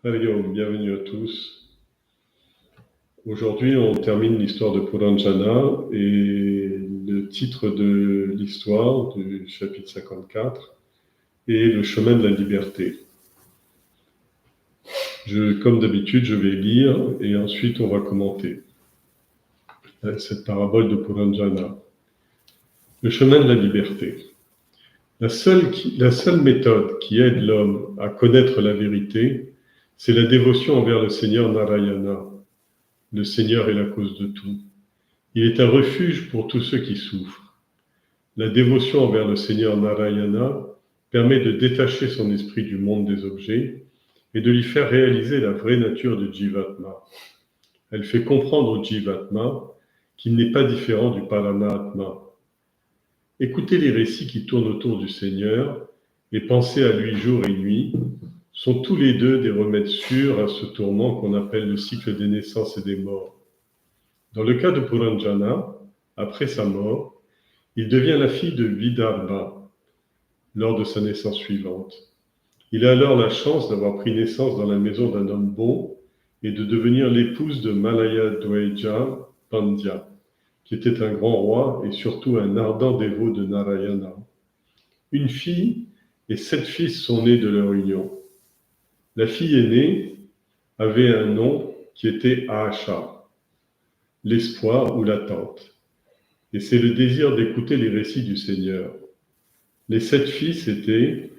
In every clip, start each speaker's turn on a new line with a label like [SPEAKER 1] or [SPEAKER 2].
[SPEAKER 1] Hariom, bienvenue à tous. Aujourd'hui, on termine l'histoire de Puranjana et le titre de l'histoire du chapitre 54 est le chemin de la liberté. Comme d'habitude, je vais lire et ensuite on va commenter cette parabole de Puranjana. Le chemin de la liberté. La seule méthode qui aide l'homme à connaître la vérité, c'est la dévotion envers le Seigneur Narayana. Le Seigneur est la cause de tout. Il est un refuge pour tous ceux qui souffrent. La dévotion envers le Seigneur Narayana permet de détacher son esprit du monde des objets et de lui faire réaliser la vraie nature du Jivatma. Elle fait comprendre au Jivatma qu'il n'est pas différent du Paramatma. Écouter les récits qui tournent autour du Seigneur et penser à lui jour et nuit sont tous les deux des remèdes sûrs à ce tourment qu'on appelle le cycle des naissances et des morts. Dans le cas de Puranjana, après sa mort, il devient la fille de Vidarbha lors de sa naissance suivante. Il a alors la chance d'avoir pris naissance dans la maison d'un homme bon et de devenir l'épouse de Malayadwaja Pandya, qui était un grand roi et surtout un ardent dévot de Narayana. Une fille et 7 fils sont nés de leur union. La fille aînée avait un nom qui était Asha, l'espoir ou l'attente. Et c'est le désir d'écouter les récits du Seigneur. Les 7 fils étaient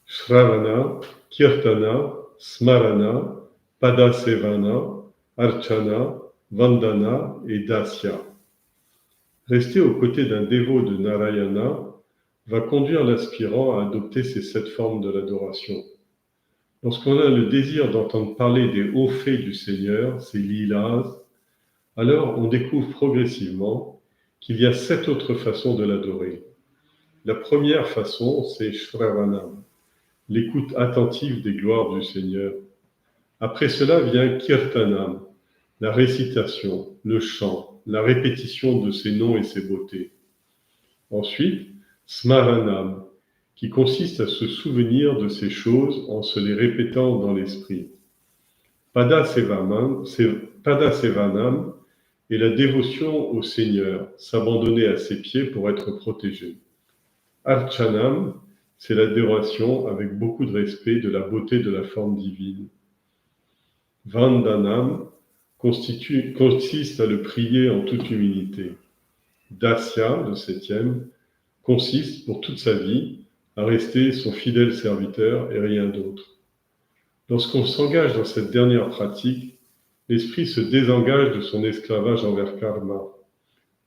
[SPEAKER 1] Shravana, Kirtana, Smarana, Padasevana, Archana, Vandana et Dasya. Rester aux côtés d'un dévot de Narayana va conduire l'aspirant à adopter ces 7 formes de l'adoration. Lorsqu'on a le désir d'entendre parler des hauts faits du Seigneur, ses lilas, alors on découvre progressivement qu'il y a 7 autres façons de l'adorer. La première façon, c'est Shravanam, l'écoute attentive des gloires du Seigneur. Après cela vient Kirtanam, la récitation, le chant, la répétition de ses noms et ses beautés. Ensuite, Smaranam, qui consiste à se souvenir de ces choses en se les répétant dans l'esprit. Padasevanam est la dévotion au Seigneur, s'abandonner à ses pieds pour être protégé. Archanam, c'est l'adoration avec beaucoup de respect de la beauté de la forme divine. Vandanam consiste à le prier en toute humilité. Dasya, le 7e, consiste pour toute sa vie à rester son fidèle serviteur et rien d'autre. Lorsqu'on s'engage dans cette dernière pratique, l'esprit se désengage de son esclavage envers karma.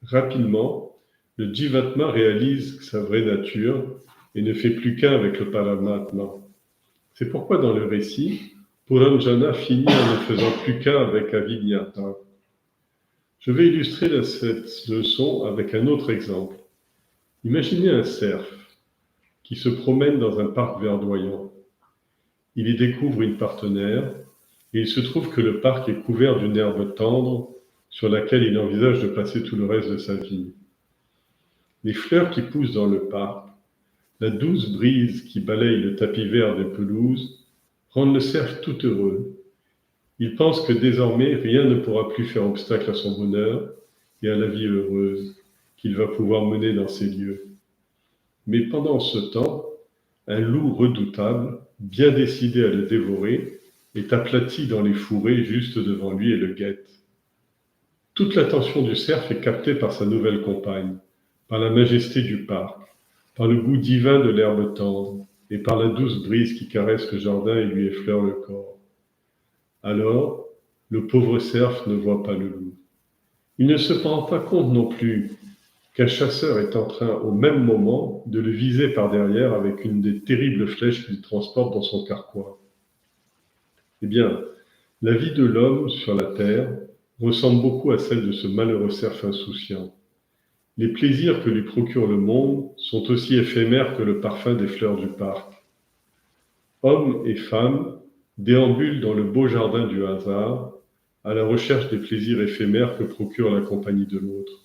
[SPEAKER 1] Rapidement, le Jivatma réalise sa vraie nature et ne fait plus qu'un avec le Paramatma. C'est pourquoi dans le récit, Puranjana finit en ne faisant plus qu'un avec Avignata. Je vais illustrer cette leçon avec un autre exemple. Imaginez un cerf qui se promène dans un parc verdoyant. Il y découvre une partenaire et il se trouve que le parc est couvert d'une herbe tendre sur laquelle il envisage de passer tout le reste de sa vie. Les fleurs qui poussent dans le parc, la douce brise qui balaye le tapis vert des pelouses, rendent le cerf tout heureux. Il pense que désormais rien ne pourra plus faire obstacle à son bonheur et à la vie heureuse qu'il va pouvoir mener dans ces lieux. Mais pendant ce temps, un loup redoutable, bien décidé à le dévorer, est aplati dans les fourrés juste devant lui et le guette. Toute l'attention du cerf est captée par sa nouvelle compagne, par la majesté du parc, par le goût divin de l'herbe tendre et par la douce brise qui caresse le jardin et lui effleure le corps. Alors, le pauvre cerf ne voit pas le loup. Il ne se rend pas compte non plus qu'un chasseur est en train, au même moment, de le viser par derrière avec une des terribles flèches qu'il transporte dans son carquois. Eh bien, la vie de l'homme sur la terre ressemble beaucoup à celle de ce malheureux cerf insouciant. Les plaisirs que lui procure le monde sont aussi éphémères que le parfum des fleurs du parc. Hommes et femmes déambulent dans le beau jardin du hasard à la recherche des plaisirs éphémères que procure la compagnie de l'autre.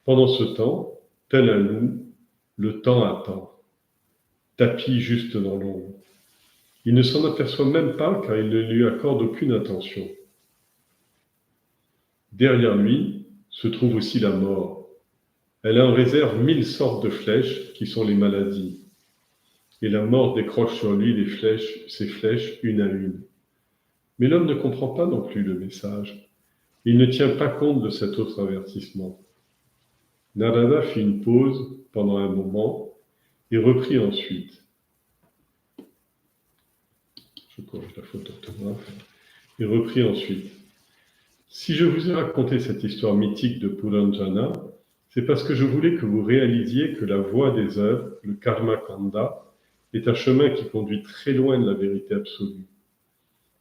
[SPEAKER 1] Pendant ce temps, tel un loup, le temps attend, tapis juste dans l'ombre. Il ne s'en aperçoit même pas car il ne lui accorde aucune attention. Derrière lui se trouve aussi la mort. Elle a en réserve 1000 sortes de flèches qui sont les maladies. Et la mort décroche sur lui ses flèches une à une. Mais l'homme ne comprend pas non plus le message. Il ne tient pas compte de cet autre avertissement. Narada fit une pause pendant un moment et reprit ensuite. Je corrige la faute d'orthographe. Et reprit ensuite. Si je vous ai raconté cette histoire mythique de Puranjana, c'est parce que je voulais que vous réalisiez que la voie des œuvres, le karma kanda, est un chemin qui conduit très loin de la vérité absolue.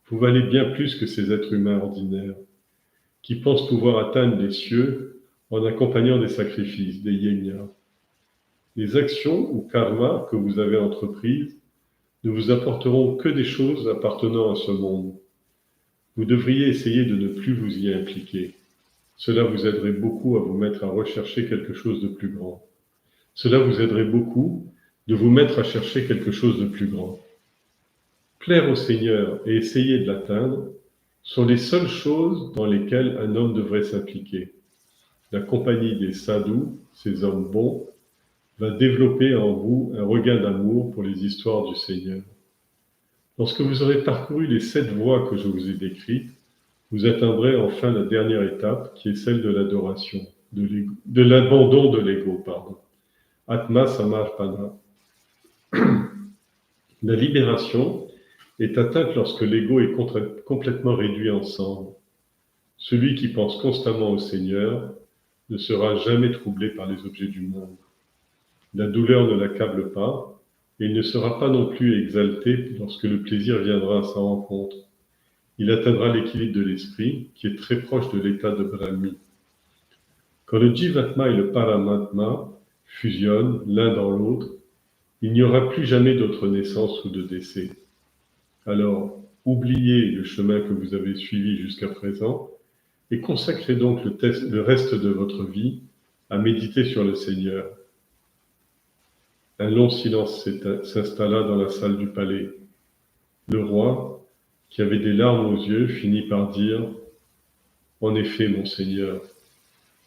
[SPEAKER 1] Vous valez bien plus que ces êtres humains ordinaires, qui pensent pouvoir atteindre les cieux en accompagnant des sacrifices, des yajnas. Les actions ou karma que vous avez entreprises ne vous apporteront que des choses appartenant à ce monde. Vous devriez essayer de ne plus vous y impliquer. Cela vous aiderait beaucoup à vous mettre à rechercher quelque chose de plus grand. Cela vous aiderait beaucoup de vous mettre à chercher quelque chose de plus grand. Plaire au Seigneur et essayer de l'atteindre sont les seules choses dans lesquelles un homme devrait s'impliquer. La compagnie des sadhus, ces hommes bons, va développer en vous un regain d'amour pour les histoires du Seigneur. Lorsque vous aurez parcouru les 7 voies que je vous ai décrites, vous atteindrez enfin la dernière étape qui est celle de l'adoration, de l'abandon de l'ego, Atma Samarpana. La libération est atteinte lorsque l'ego est complètement réduit en cendres. Celui qui pense constamment au Seigneur ne sera jamais troublé par les objets du monde. La douleur ne l'accable pas, et il ne sera pas non plus exalté lorsque le plaisir viendra à sa rencontre. Il atteindra l'équilibre de l'esprit, qui est très proche de l'état de Brahmi. Quand le Jivatma et le Paramatma fusionnent l'un dans l'autre, il n'y aura plus jamais d'autre naissance ou de décès. Alors, oubliez le chemin que vous avez suivi jusqu'à présent et consacrez donc le reste de votre vie à méditer sur le Seigneur. Un long silence s'installa dans la salle du palais. Le roi, qui avait des larmes aux yeux, finit par dire « En effet, mon Seigneur,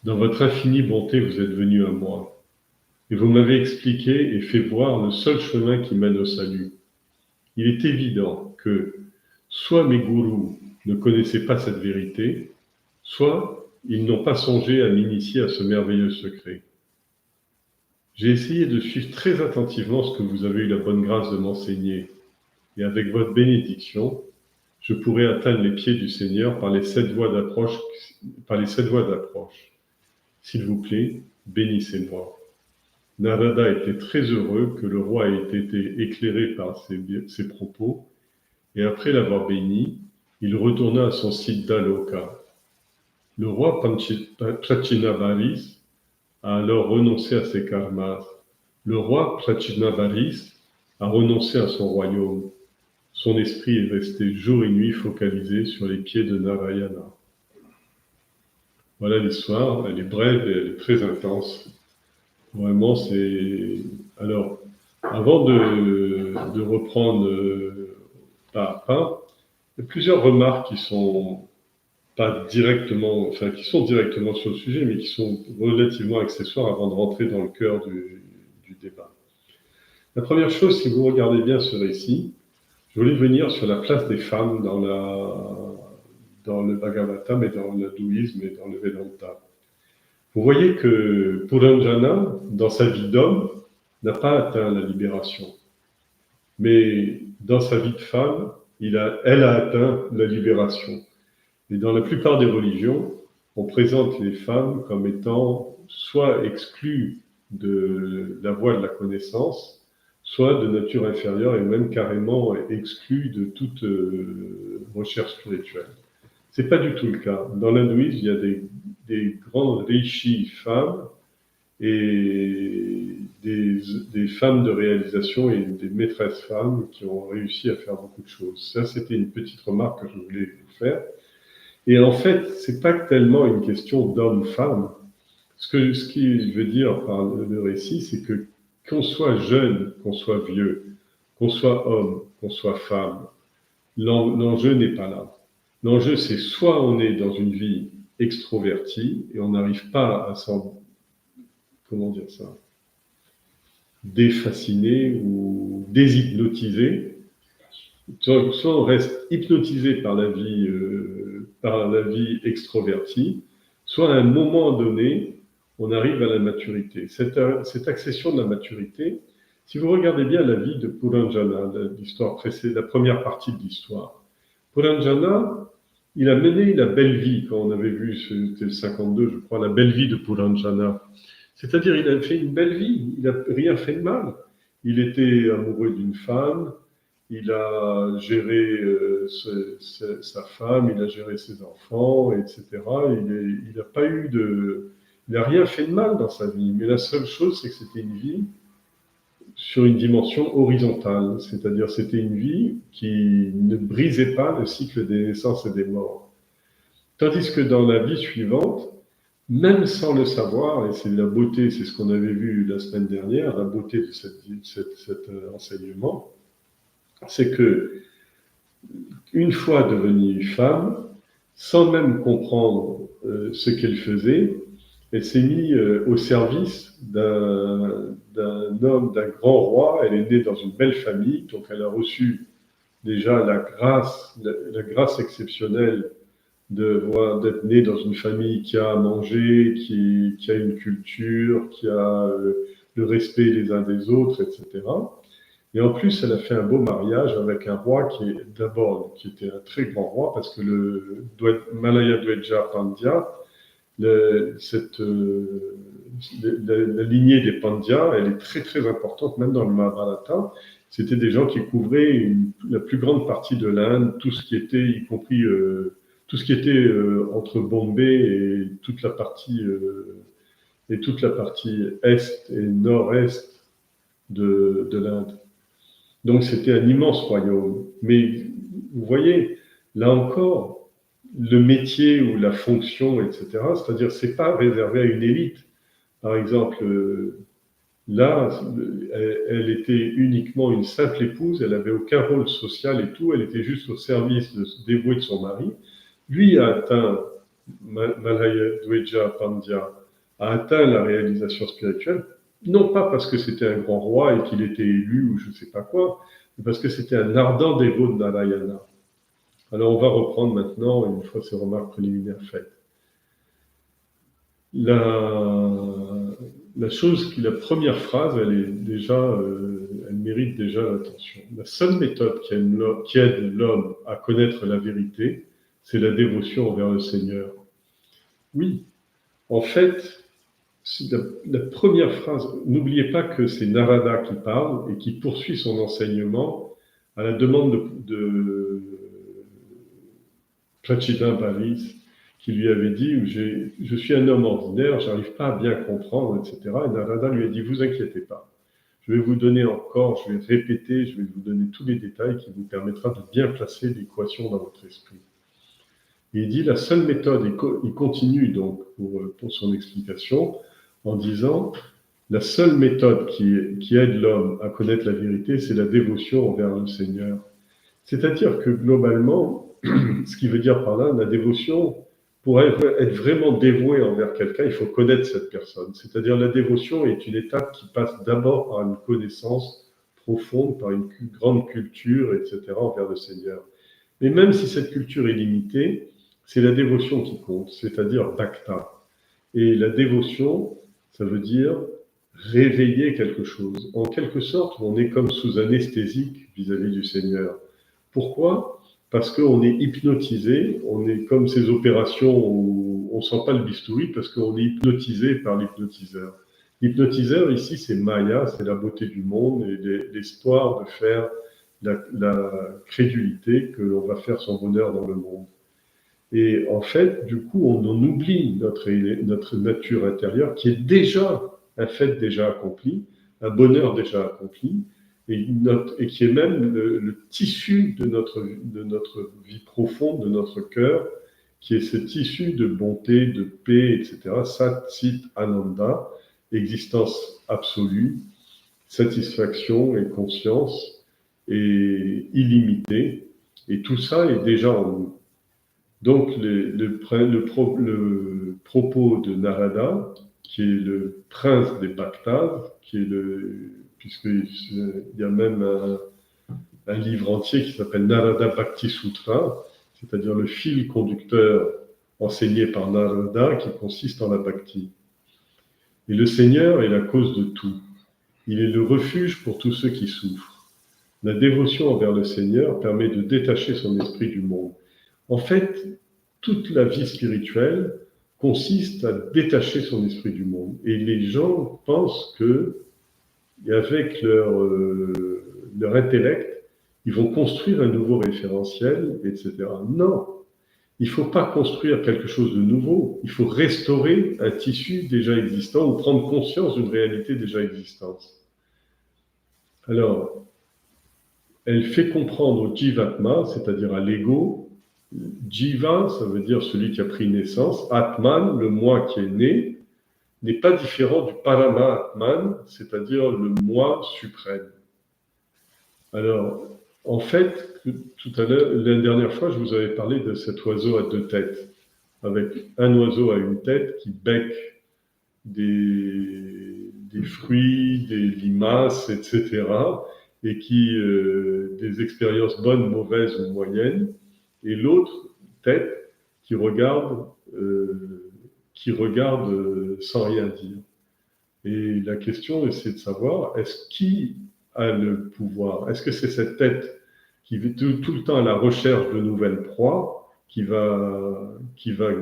[SPEAKER 1] dans votre infinie bonté, vous êtes venu à moi, et vous m'avez expliqué et fait voir le seul chemin qui mène au salut. Il est évident que soit mes gourous ne connaissaient pas cette vérité, soit ils n'ont pas songé à m'initier à ce merveilleux secret. J'ai essayé de suivre très attentivement ce que vous avez eu la bonne grâce de m'enseigner, et avec votre bénédiction, je pourrai atteindre les pieds du Seigneur par les 7 voies d'approche. S'il vous plaît, bénissez-moi. » Narada était très heureux que le roi ait été éclairé par ses propos, et après l'avoir béni, il retourna à son site d'Aloka. Le roi Prachinabaris a alors renoncé à ses karmas. Le roi Prachinabaris a renoncé à son royaume. Son esprit est resté jour et nuit focalisé sur les pieds de Narayana. Voilà l'histoire, elle est brève et elle est très intense. Vraiment, c'est... Alors, avant de reprendre pas à pas, il y a plusieurs remarques qui sont pas directement, enfin qui sont directement sur le sujet, mais qui sont relativement accessoires avant de rentrer dans le cœur du débat. La première chose, si vous regardez bien ce récit, je voulais venir sur la place des femmes dans le Bhagavata, mais dans l'hindouisme et dans le Vedanta. Vous voyez que Puranjana, dans sa vie d'homme, n'a pas atteint la libération. Mais dans sa vie de femme, elle a atteint la libération. Et dans la plupart des religions, on présente les femmes comme étant soit exclues de la voie de la connaissance, soit de nature inférieure et même carrément exclues de toute recherche spirituelle. C'est pas du tout le cas. Dans l'hindouisme, il y a des grandes rishis femmes et des femmes de réalisation et des maîtresses femmes qui ont réussi à faire beaucoup de choses. Ça, c'était une petite remarque que je voulais vous faire. Et en fait, c'est pas tellement une question d'homme-femme. Ce qui veut dire par le récit, c'est que qu'on soit jeune, qu'on soit vieux, qu'on soit homme, qu'on soit femme, l'enjeu n'est pas là. L'enjeu, c'est soit on est dans une vie extrovertie et on n'arrive pas à s'en, comment dire ça, défasciner ou déshypnotiser, soit on reste hypnotisé par la vie extrovertie, soit à un moment donné, on arrive à la maturité. Cette accession de la maturité, si vous regardez bien la vie de Puranjana, l'histoire précédente, la première partie de l'histoire, Puranjana, il a mené la belle vie, quand on avait vu, c'était le 52, je crois, la belle vie de Puranjana. C'est-à-dire, il a fait une belle vie, il n'a rien fait de mal. Il était amoureux d'une femme, il a géré sa femme, il a géré ses enfants, etc. Il n'a pas eu de, il n'a rien fait de mal dans sa vie. Mais la seule chose, c'est que c'était une vie sur une dimension horizontale, c'est-à-dire c'était une vie qui ne brisait pas le cycle des naissances et des morts. Tandis que dans la vie suivante, même sans le savoir, et c'est la beauté, c'est ce qu'on avait vu la semaine dernière, la beauté de cet enseignement, c'est que une fois devenue femme, sans même comprendre ce qu'elle faisait, elle s'est mise au service d'un homme, d'un grand roi. Elle est née dans une belle famille, donc elle a reçu déjà la grâce exceptionnelle d'être née dans une famille qui a à manger, qui a une culture, qui a le respect les uns des autres, etc. Et en plus, elle a fait un beau mariage avec un roi qui était un très grand roi, parce que Malaya Dweja Pandya, la lignée des Pandya, elle est très très importante, même dans le Mahabharata. C'était des gens qui couvraient la plus grande partie de l'Inde, tout ce qui était, y compris tout ce qui était entre Bombay et toute la partie est et nord-est de l'Inde. Donc c'était un immense royaume. Mais vous voyez, là encore, le métier ou la fonction, etc., c'est-à-dire c'est pas réservé à une élite. Par exemple, là, elle était uniquement une simple épouse, elle n'avait aucun rôle social et tout, elle était juste au service dévoué de son mari. Lui a atteint, Malaya Dweja Pandya, a atteint la réalisation spirituelle, non pas parce que c'était un grand roi et qu'il était élu ou je ne sais pas quoi, mais parce que c'était un ardent dévot de Narayana. Alors on va reprendre maintenant, une fois ces remarques préliminaires faites. La chose la première phrase, elle mérite déjà l'attention. La seule méthode qui aide l'homme à connaître la vérité, c'est la dévotion envers le Seigneur. Oui, en fait, la première phrase, n'oubliez pas que c'est Narada qui parle et qui poursuit son enseignement à la demande de Prachidambaris, qui lui avait dit je suis un homme ordinaire, j'arrive pas à bien comprendre, etc. Et Narada lui a dit vous inquiétez pas, je vais vous donner encore, je vais répéter, je vais vous donner tous les détails qui vous permettra de bien placer l'équation dans votre esprit. Et il dit la seule méthode, il continue donc pour son explication en disant la seule méthode qui aide l'homme à connaître la vérité, c'est la dévotion envers le Seigneur. C'est-à-dire que globalement, ce qui veut dire par là, la dévotion, pour être vraiment dévoué envers quelqu'un, il faut connaître cette personne. C'est-à-dire la dévotion est une étape qui passe d'abord par une connaissance profonde, par une grande culture, etc., envers le Seigneur. Mais même si cette culture est limitée, c'est la dévotion qui compte, c'est-à-dire bhakta. Et la dévotion, ça veut dire réveiller quelque chose. En quelque sorte, on est comme sous anesthésique vis-à-vis du Seigneur. Pourquoi ? Parce qu'on est hypnotisé, on est comme ces opérations où on ne sent pas le bistouri parce qu'on est hypnotisé par l'hypnotiseur. L'hypnotiseur ici, c'est Maya, c'est la beauté du monde et l'espoir de faire la crédulité que l'on va faire son bonheur dans le monde. Et en fait, du coup, on en oublie notre nature intérieure qui est déjà un fait déjà accompli, un bonheur déjà accompli, et qui est même le tissu de notre vie profonde, de notre cœur, qui est ce tissu de bonté, de paix, etc. Sat, Chit, Ananda, existence absolue, satisfaction et conscience, et illimité, et tout ça est déjà en nous. Donc le propos de Narada, qui est le prince des Bhaktas, puisqu'il y a même un livre entier qui s'appelle Narada Bhakti Sutra, c'est-à-dire le fil conducteur enseigné par Narada qui consiste en la bhakti. Et le Seigneur est la cause de tout. Il est le refuge pour tous ceux qui souffrent. La dévotion envers le Seigneur permet de détacher son esprit du monde. En fait, toute la vie spirituelle consiste à détacher son esprit du monde. Et les gens pensent que, avec leur intellect, ils vont construire un nouveau référentiel, etc. Non, il ne faut pas construire quelque chose de nouveau, il faut restaurer un tissu déjà existant ou prendre conscience d'une réalité déjà existante. Alors, elle fait comprendre au Jivatma, c'est-à-dire à l'ego. Jiva, ça veut dire celui qui a pris naissance. Atman, le moi qui est né, n'est pas différent du Parama-Atman, c'est-à-dire le moi suprême. Alors, en fait, tout à l'heure, la dernière fois, je vous avais parlé de cet oiseau à deux têtes, avec un oiseau à une tête qui becque des fruits, des limaces, etc., et qui des expériences bonnes, mauvaises ou moyennes, et l'autre tête qui regarde sans rien dire. Et la question, c'est de savoir, qui a le pouvoir? Est-ce que c'est cette tête qui est tout le temps à la recherche de nouvelles proies qui va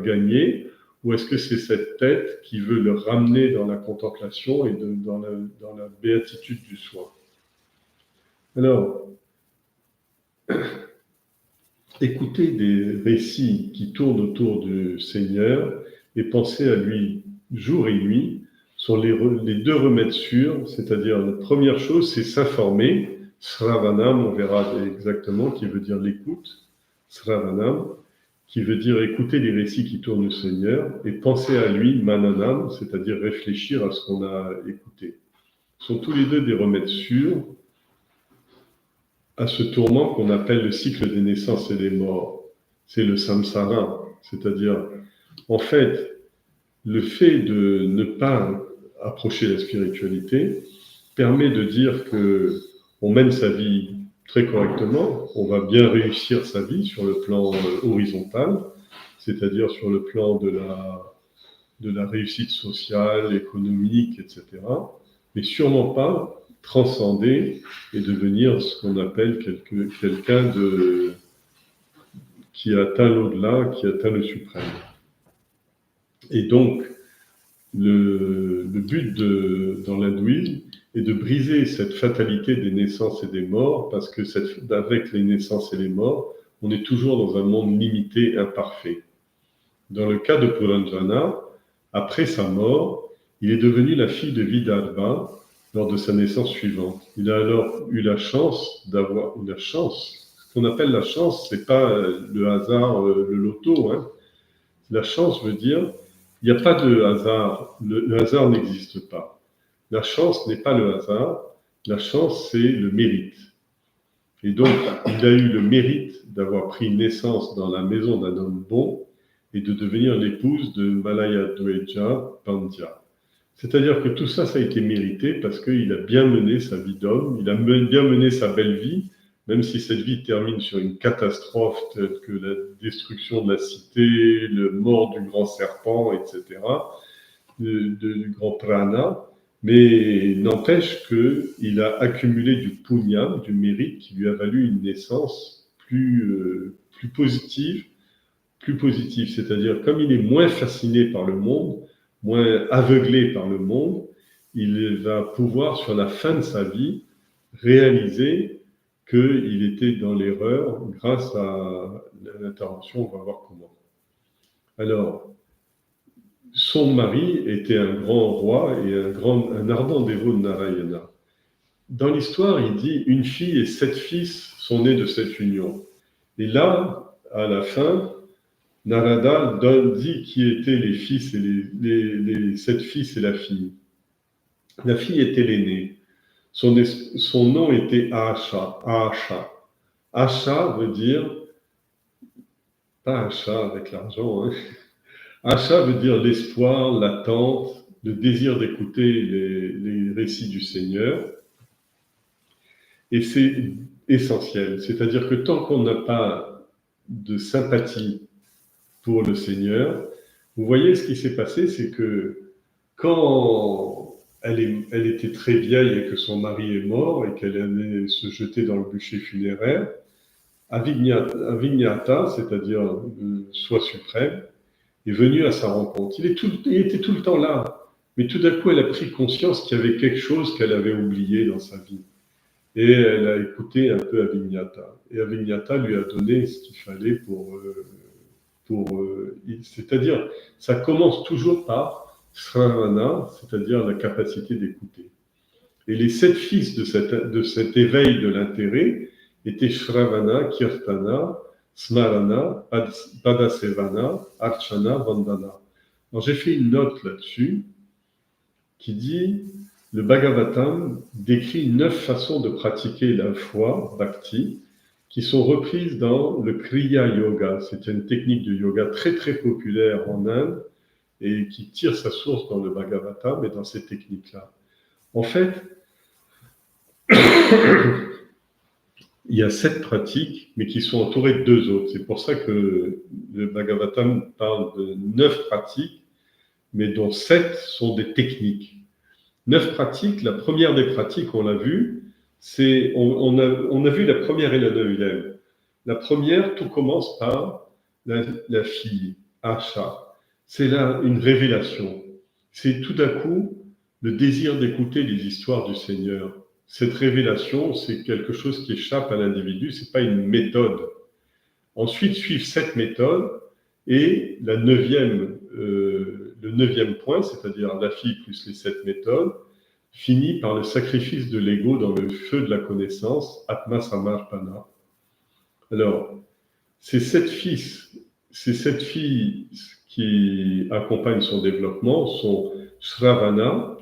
[SPEAKER 1] gagner, ou est-ce que c'est cette tête qui veut le ramener dans la contemplation et dans la béatitude du soi? Alors, écoutez des récits qui tournent autour du Seigneur et pensez à lui jour et nuit sont les deux remèdes sûrs, c'est-à-dire la première chose, c'est s'informer. Sravanam, on verra exactement, qui veut dire l'écoute. Sravanam, qui veut dire écouter les récits qui tournent au Seigneur, et penser à lui, Mananam, c'est-à-dire réfléchir à ce qu'on a écouté. Ce sont tous les deux des remèdes sûrs à ce tourment qu'on appelle le cycle des naissances et des morts. C'est le samsara, c'est-à-dire, en fait, le fait de ne pas approcher la spiritualité permet de dire que on mène sa vie très correctement, on va bien réussir sa vie sur le plan horizontal, c'est-à-dire sur le plan de la réussite sociale, économique, etc., mais sûrement pas transcender et devenir ce qu'on appelle quelqu'un qui atteint l'au-delà, qui atteint le suprême. Et donc, le but dans l'hindouisme est de briser cette fatalité des naissances et des morts, parce que avec les naissances et les morts, on est toujours dans un monde limité, imparfait. Dans le cas de Puranjana, après sa mort, il est devenu la fille de Vidarbha lors de sa naissance suivante. Il a alors eu la chance d'avoir la chance. Ce qu'on appelle la chance, c'est pas le hasard, le loto. Hein. La chance veut dire il n'y a pas de hasard. Le hasard n'existe pas. La chance n'est pas le hasard. La chance, c'est le mérite. Et donc, il a eu le mérite d'avoir pris naissance dans la maison d'un homme bon et de devenir l'épouse de Malaya Dweja Pandya. C'est-à-dire que tout ça, ça a été mérité parce qu'il a bien mené sa vie d'homme, il a bien mené sa belle vie, même si cette vie termine sur une catastrophe telle que la destruction de la cité, le mort du grand serpent, etc., du grand prana, mais n'empêche qu'il a accumulé du punya, du mérite, qui lui a valu une naissance plus positive, c'est-à-dire comme il est moins fasciné par le monde, moins aveuglé par le monde, il va pouvoir, sur la fin de sa vie, réaliser qu'il était dans l'erreur grâce à l'intervention, on va voir comment. Alors, son mari était un grand roi et un ardent dévot de Narayana. Dans l'histoire, il dit « une fille et 7 fils sont nés de cette union ». Et là, à la fin, Narada dit qui étaient les fils et les 7 fils et la fille. La fille était l'aînée. Son nom était Asha. Asha. Asha veut dire, pas Asha avec l'argent, hein. Asha veut dire l'espoir, l'attente, le désir d'écouter les récits du Seigneur. Et c'est essentiel. C'est-à-dire que tant qu'on n'a pas de sympathie pour le Seigneur, vous voyez ce qui s'est passé, c'est que quand elle était très vieille et que son mari est mort et qu'elle allait se jeter dans le bûcher funéraire, Avignata, c'est-à-dire le soi suprême, est venu à sa rencontre. Il était tout le temps là, mais tout d'un coup, elle a pris conscience qu'il y avait quelque chose qu'elle avait oublié dans sa vie. Et elle a écouté un peu Avignata. Et Avignata lui a donné ce qu'il fallait c'est-à-dire, ça commence toujours par Sravana, c'est-à-dire la capacité d'écouter. Et les 7 fils de cet éveil de l'intérêt étaient Shravana, Kirtana, Smarana, Padasevana, Archana, Vandana. Alors j'ai fait une note là-dessus qui dit le Bhagavatam décrit 9 façons de pratiquer la foi, bhakti, qui sont reprises dans le Kriya Yoga. C'est une technique de yoga très très populaire en Inde et qui tire sa source dans le Bhagavatam et dans ces techniques-là. En fait, il y a 7 pratiques, mais qui sont entourées de 2 autres. C'est pour ça que le Bhagavatam parle de 9 pratiques, mais dont 7 sont des techniques. 9 pratiques, la première des pratiques, on l'a vu, c'est, on a vu la première et la 9e. La première, tout commence par la fille, Asha. C'est là une révélation. C'est tout d'un coup le désir d'écouter les histoires du Seigneur. Cette révélation, c'est quelque chose qui échappe à l'individu, c'est pas une méthode. Ensuite suivent 7 méthodes et le 9e point, c'est-à-dire la fille plus les 7 méthodes, finit par le sacrifice de l'ego dans le feu de la connaissance, Atma Samarpana. Alors, ces 7 filles qui accompagnent son développement sont Shravana.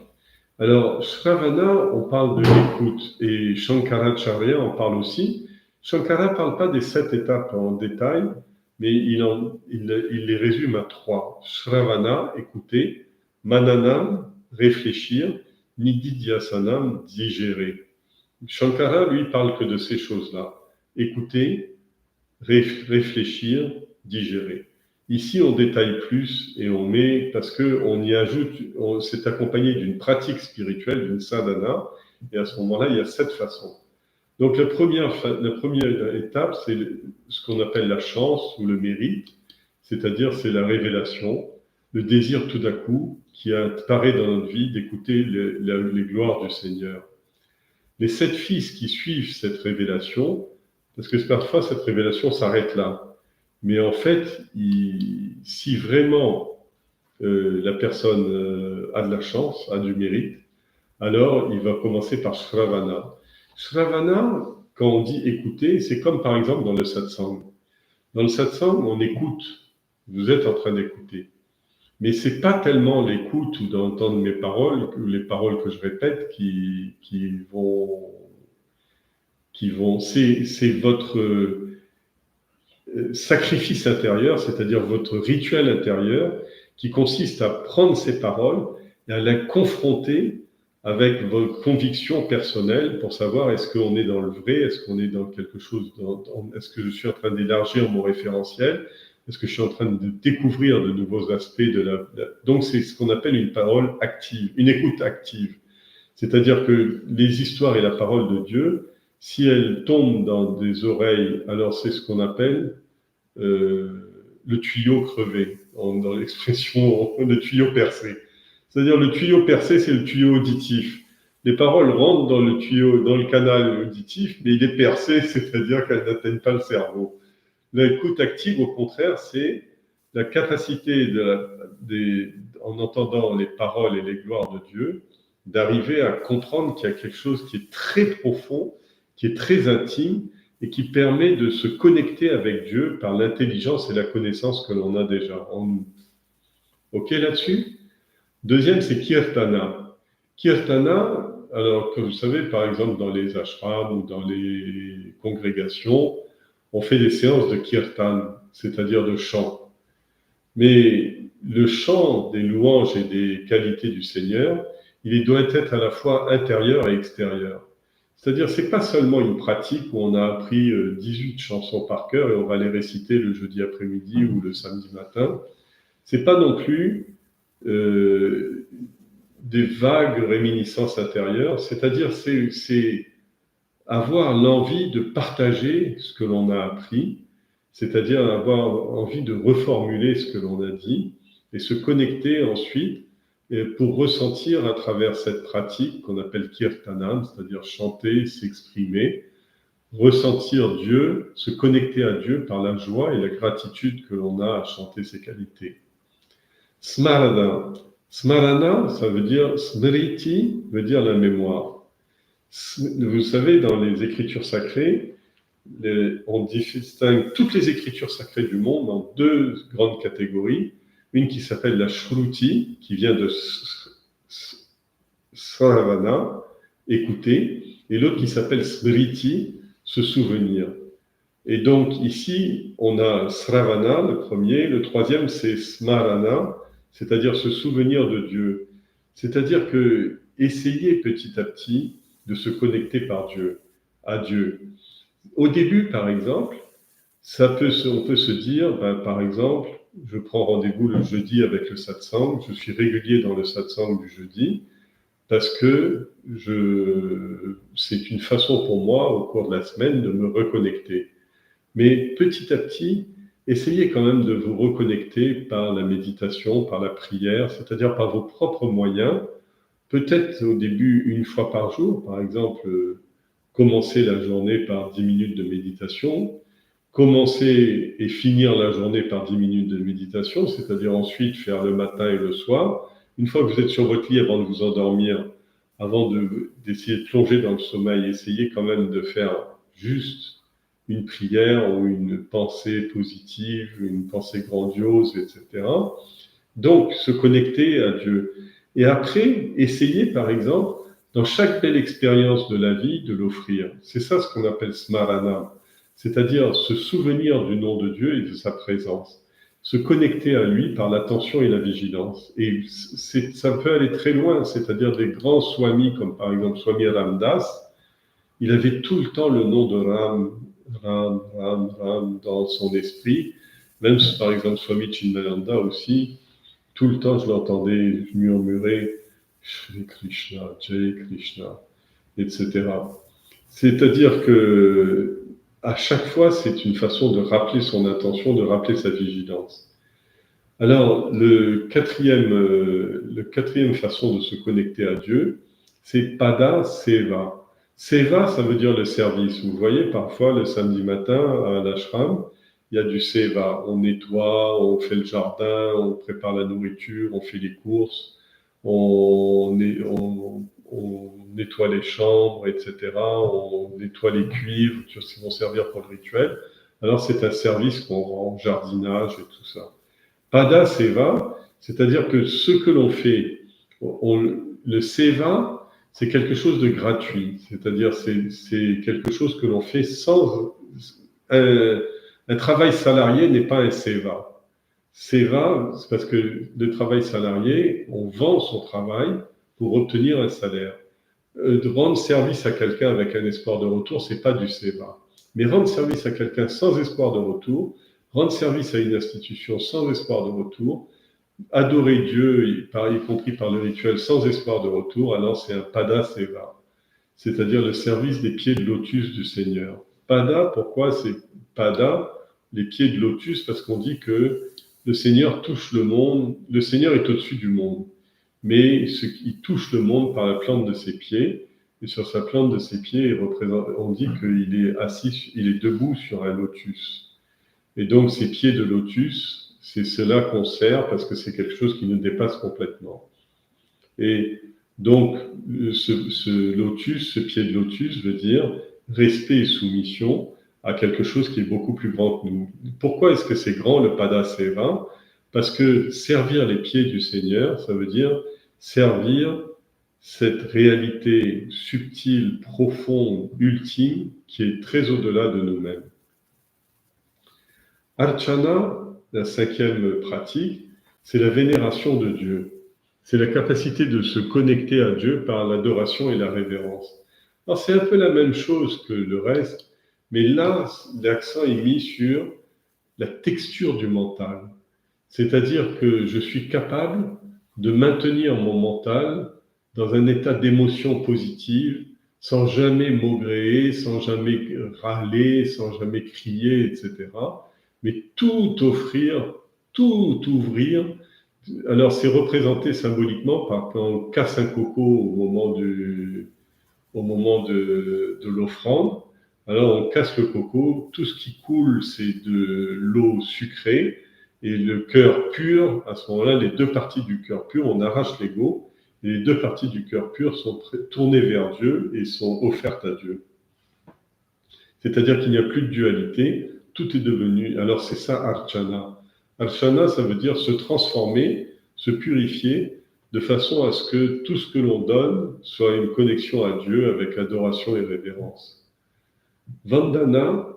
[SPEAKER 1] Alors, Shravana, on parle de l'écoute, et Shankaracharya en parle aussi. Shankara ne parle pas des 7 étapes en détail, mais il les résume à 3. Shravana, écouter, Mananam, réfléchir, Nididhyasanam, digérer. Shankara, lui, parle que de ces choses-là. Écouter, réfléchir, digérer. Ici, on détaille plus et on met, parce qu'on y ajoute, c'est accompagné d'une pratique spirituelle, d'une sadhana, et à ce moment-là, il y a 7 façons. Donc, la première étape, c'est ce qu'on appelle la chance ou le mérite, c'est-à-dire c'est la révélation, le désir tout d'un coup qui apparaît dans notre vie d'écouter les gloires du Seigneur. Les 7 fils qui suivent cette révélation, parce que parfois cette révélation s'arrête là, mais en fait, si vraiment la personne a de la chance, a du mérite, alors il va commencer par Shravana. Shravana, quand on dit écouter, c'est comme par exemple dans le satsang. Dans le satsang, on écoute. Vous êtes en train d'écouter. Mais c'est pas tellement l'écoute ou d'entendre mes paroles, ou les paroles que je répète qui vont, c'est votre sacrifice intérieur, c'est-à-dire votre rituel intérieur, qui consiste à prendre ces paroles et à les confronter avec vos convictions personnelles pour savoir est-ce qu'on est dans le vrai, est-ce qu'on est dans quelque chose, est-ce que je suis en train d'élargir mon référentiel, est-ce que je suis en train de découvrir de nouveaux aspects donc c'est ce qu'on appelle une parole active, une écoute active. C'est-à-dire que les histoires et la parole de Dieu, si elles tombent dans des oreilles, alors c'est ce qu'on appelle le tuyau crevé, dans l'expression le tuyau percé. C'est-à-dire le tuyau percé, c'est le tuyau auditif. Les paroles rentrent dans le tuyau, dans le canal auditif, mais il est percé, c'est-à-dire qu'elles n'atteignent pas le cerveau. L'écoute active, au contraire, c'est la capacité en entendant les paroles et les gloires de Dieu, d'arriver à comprendre qu'il y a quelque chose qui est très profond, qui est très intime, et qui permet de se connecter avec Dieu par l'intelligence et la connaissance que l'on a déjà en nous. OK là-dessus ? Deuxième, c'est Kirtana. Kirtana, Alors, comme vous savez, par exemple, dans les ashrams ou dans les congrégations, on fait des séances de kirtan, c'est-à-dire de chant. Mais le chant des louanges et des qualités du Seigneur, il doit être à la fois intérieur et extérieur. C'est-à-dire, c'est pas seulement une pratique où on a appris 18 chansons par cœur et on va les réciter le jeudi après-midi ou le samedi matin. C'est pas non plus euh, des vagues réminiscences intérieures, c'est-à-dire c'est avoir l'envie de partager ce que l'on a appris, c'est-à-dire avoir envie de reformuler ce que l'on a dit et se connecter ensuite pour ressentir à travers cette pratique qu'on appelle kirtanam, c'est-à-dire chanter, s'exprimer, ressentir Dieu, se connecter à Dieu par la joie et la gratitude que l'on a à chanter ses qualités. Smarana. Smarana, ça veut dire, smriti veut dire la mémoire. Vous savez, dans les écritures sacrées, on distingue toutes les écritures sacrées du monde en deux grandes catégories. Une qui s'appelle la Shruti, qui vient de Sravana, écouter, et l'autre qui s'appelle Smriti, se souvenir. Et donc ici, on a Sravana, le premier, le troisième c'est Smarana, c'est-à-dire se souvenir de Dieu. C'est-à-dire que essayer petit à petit de se connecter par Dieu, à Dieu. Au début, par exemple, on peut se dire, par exemple, je prends rendez-vous le jeudi avec le satsang, je suis régulier dans le satsang du jeudi, parce que c'est une façon pour moi, au cours de la semaine, de me reconnecter. Mais petit à petit, essayez quand même de vous reconnecter par la méditation, par la prière, c'est-à-dire par vos propres moyens. Peut-être au début une fois par jour, par exemple, commencer la journée par 10 minutes de méditation, commencer et finir la journée par 10 minutes de méditation, c'est-à-dire ensuite faire le matin et le soir. Une fois que vous êtes sur votre lit avant de vous endormir, avant d'essayer de plonger dans le sommeil, essayez quand même de faire juste une prière ou une pensée positive, une pensée grandiose, etc. Donc, se connecter à Dieu. Et après, essayez, par exemple, dans chaque belle expérience de la vie, de l'offrir. C'est ça ce qu'on appelle smarana, c'est-à-dire se souvenir du nom de Dieu et de sa présence. Se connecter à lui par l'attention et la vigilance. Et ça peut aller très loin, c'est-à-dire des grands swamis, comme par exemple Swami Ramdas, il avait tout le temps le nom de Ram, Ram dans son esprit. Même par exemple Swami Chinmayananda aussi, tout le temps je l'entendais murmurer Shri Krishna, Jai Krishna, etc. C'est-à-dire que à chaque fois, c'est une façon de rappeler son intention, de rappeler sa vigilance. Alors, le quatrième façon de se connecter à Dieu, c'est Pada Seva. Seva, ça veut dire le service. Vous voyez, parfois, le samedi matin, à l'ashram, il y a du Seva. On nettoie, on fait le jardin, on prépare la nourriture, on fait les courses, on nettoie les chambres, etc. On nettoie les cuivres qui vont servir pour le rituel. Alors, c'est un service qu'on rend, jardinage et tout ça. Pada Seva, c'est-à-dire que ce que l'on fait, le Seva, c'est quelque chose de gratuit, c'est-à-dire c'est quelque chose que l'on fait sans... Un travail salarié n'est pas un Seva. Seva, c'est parce que le travail salarié, on vend son travail pour obtenir un salaire. De rendre service à quelqu'un avec un espoir de retour, c'est pas du Seva. Mais rendre service à quelqu'un sans espoir de retour, rendre service à une institution sans espoir de retour, adorer Dieu, y compris par le rituel, sans espoir de retour, alors c'est un Pada Seva, c'est-à-dire le service des pieds de lotus du Seigneur. Pada, pourquoi c'est Pada, les pieds de lotus? Parce qu'on dit que le Seigneur touche le monde, le Seigneur est au-dessus du monde, mais il touche le monde par la plante de ses pieds, et sur sa plante de ses pieds, on dit qu'il est assis, il est debout sur un lotus. Et donc, ces pieds de lotus, c'est cela qu'on sert parce que c'est quelque chose qui nous dépasse complètement. Et donc, ce lotus, ce pied de lotus veut dire respect et soumission à quelque chose qui est beaucoup plus grand que nous. Pourquoi est-ce que c'est grand le Pada Seva? Parce que servir les pieds du Seigneur, ça veut dire servir cette réalité subtile, profonde, ultime, qui est très au-delà de nous-mêmes. Archana, la 5e pratique, c'est la vénération de Dieu. C'est la capacité de se connecter à Dieu par l'adoration et la révérence. Alors c'est un peu la même chose que le reste, mais là, l'accent est mis sur la texture du mental. C'est-à-dire que je suis capable de maintenir mon mental dans un état d'émotion positive, sans jamais maugréer, sans jamais râler, sans jamais crier, etc. Mais tout offrir, tout ouvrir. Alors c'est représenté symboliquement par quand on casse un coco au moment de l'offrande. Alors on casse le coco, tout ce qui coule c'est de l'eau sucrée, et le cœur pur, à ce moment-là, les deux parties du cœur pur, on arrache l'ego, et les deux parties du cœur pur sont tournées vers Dieu et sont offertes à Dieu. C'est-à-dire qu'il n'y a plus de dualité, tout est devenu... Alors c'est ça Archana. Archana, ça veut dire se transformer, se purifier, de façon à ce que tout ce que l'on donne soit une connexion à Dieu avec adoration et révérence. Vandana,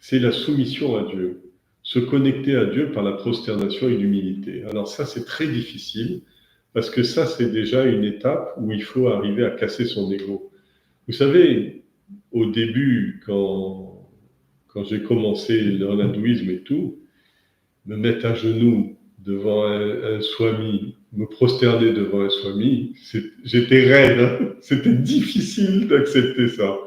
[SPEAKER 1] c'est la soumission à Dieu, se connecter à Dieu par la prosternation et l'humilité. Alors ça, c'est très difficile, parce que ça, c'est déjà une étape où il faut arriver à casser son ego. Vous savez, au début, quand j'ai commencé dans l'hindouisme et tout, me mettre à genoux devant un swami, me prosterner devant un swami, j'étais raide, hein. C'était difficile d'accepter ça.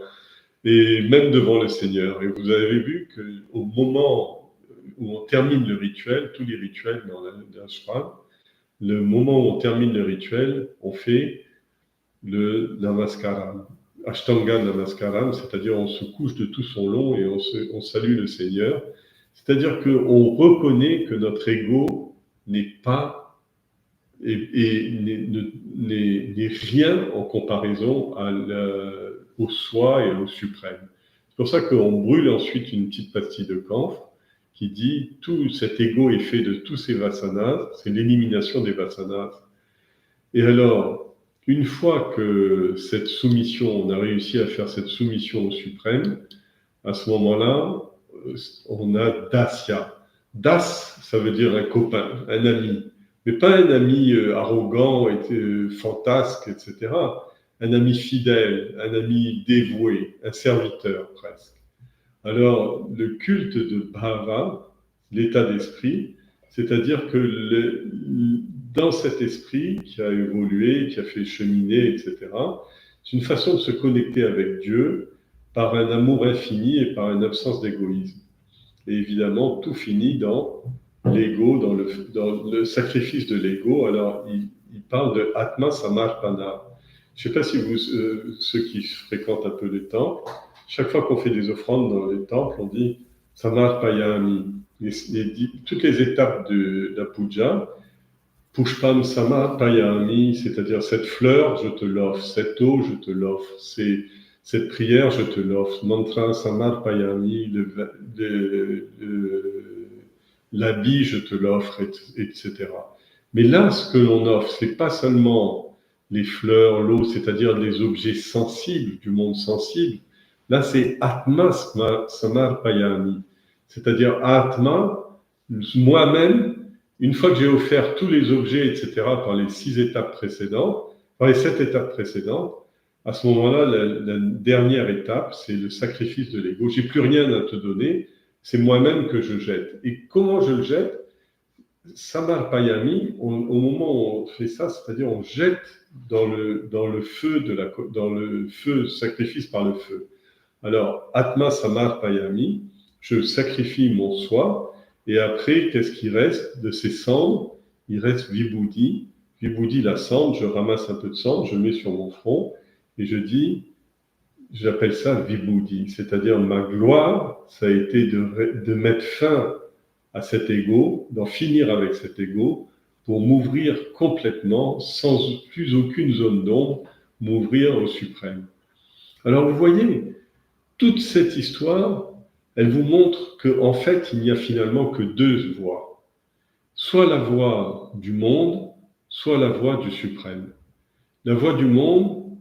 [SPEAKER 1] Et même devant le Seigneur. Et vous avez vu qu'au moment où on termine le rituel, tous les rituels dans l'ashram, le moment où on termine le rituel, on fait le namaskaram, Ashtanga namaskaram, c'est-à-dire on se couche de tout son long et on salue le Seigneur. C'est-à-dire qu'on reconnaît que notre ego n'est pas et n'est rien en comparaison au soi et au suprême. C'est pour ça qu'on brûle ensuite une petite pastille de camphre qui dit tout cet ego est fait de tous ces vasanas, c'est l'élimination des vasanas. Et alors, une fois que cette soumission, on a réussi à faire cette soumission au suprême, à ce moment-là, on a dasya. Das, ça veut dire un copain, un ami. Mais pas un ami arrogant, fantasque, etc. Un ami fidèle, un ami dévoué, un serviteur presque. Alors, le culte de Bhava, l'état d'esprit, c'est-à-dire que dans cet esprit qui a évolué, qui a fait cheminer, etc., c'est une façon de se connecter avec Dieu par un amour infini et par une absence d'égoïsme. Et évidemment, tout finit dans l'ego, dans le sacrifice de l'ego. Alors, il parle de Atma Samarpana. Je ne sais pas si ceux qui fréquentent un peu les temples, chaque fois qu'on fait des offrandes dans les temples, on dit Samarpayami. Toutes les étapes de la puja, Pushpam Samarpayami, c'est-à-dire cette fleur, je te l'offre, cette eau, je te l'offre, cette prière, je te l'offre, mantra Samarpayami, l'habit, je te l'offre, etc. Mais là, ce que l'on offre, c'est pas seulement les fleurs, l'eau, c'est-à-dire les objets sensibles, du monde sensible. Là, c'est Atma Samarpayami, c'est-à-dire Atma, moi-même, une fois que j'ai offert tous les objets, etc., par les 6 étapes précédentes, par les 7 étapes précédentes, à ce moment-là, la dernière étape, c'est le sacrifice de l'ego. J'ai plus rien à te donner, c'est moi-même que je jette. Et comment je le jette? Samarpayami, au moment où on fait ça, c'est-à-dire on jette dans le feu, sacrifice par le feu. Alors, Atma Samarpayami, je sacrifie mon soi, et après, qu'est-ce qui reste de ces cendres? Il reste Vibhuti. Vibhuti, la cendre, je ramasse un peu de cendre, je mets sur mon front, et je dis, j'appelle ça Vibhuti, c'est-à-dire ma gloire, ça a été de mettre fin à cet ego, d'en finir avec cet ego, pour m'ouvrir complètement, sans plus aucune zone d'ombre, m'ouvrir au suprême. Alors vous voyez, toute cette histoire, elle vous montre qu'en fait, il n'y a finalement que 2 voies. Soit la voie du monde, soit la voie du suprême. La voie du monde,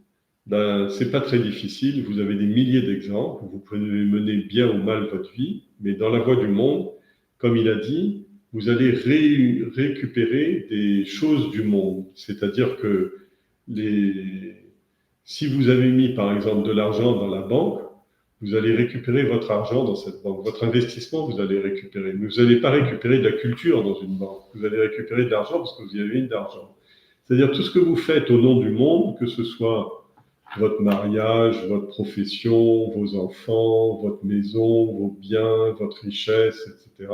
[SPEAKER 1] ben, c'est pas très difficile. Vous avez des milliers d'exemples. Vous pouvez mener bien ou mal votre vie, mais dans la voie du monde, comme il a dit, vous allez récupérer des choses du monde. C'est-à-dire que si vous avez mis, par exemple, de l'argent dans la banque, vous allez récupérer votre argent dans cette banque. Votre investissement, vous allez récupérer. Mais vous n'allez pas récupérer de la culture dans une banque. Vous allez récupérer de l'argent parce que vous y avez mis de l'argent. C'est-à-dire tout ce que vous faites au nom du monde, que ce soit votre mariage, votre profession, vos enfants, votre maison, vos biens, votre richesse, etc.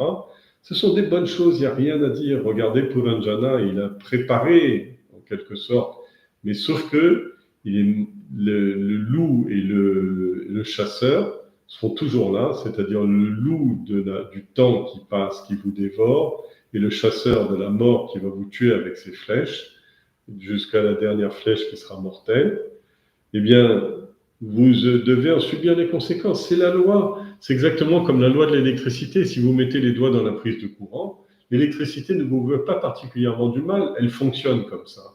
[SPEAKER 1] Ce sont des bonnes choses, il n'y a rien à dire. Regardez Puranjana, il a préparé, en quelque sorte, mais sauf que le loup et le chasseur sont toujours là, c'est-à-dire le loup du temps qui passe, qui vous dévore, et le chasseur de la mort qui va vous tuer avec ses flèches, jusqu'à la dernière flèche qui sera mortelle. Eh bien, vous devez en subir les conséquences. C'est la loi. C'est exactement comme la loi de l'électricité. Si vous mettez les doigts dans la prise de courant, l'électricité ne vous veut pas particulièrement du mal. Elle fonctionne comme ça.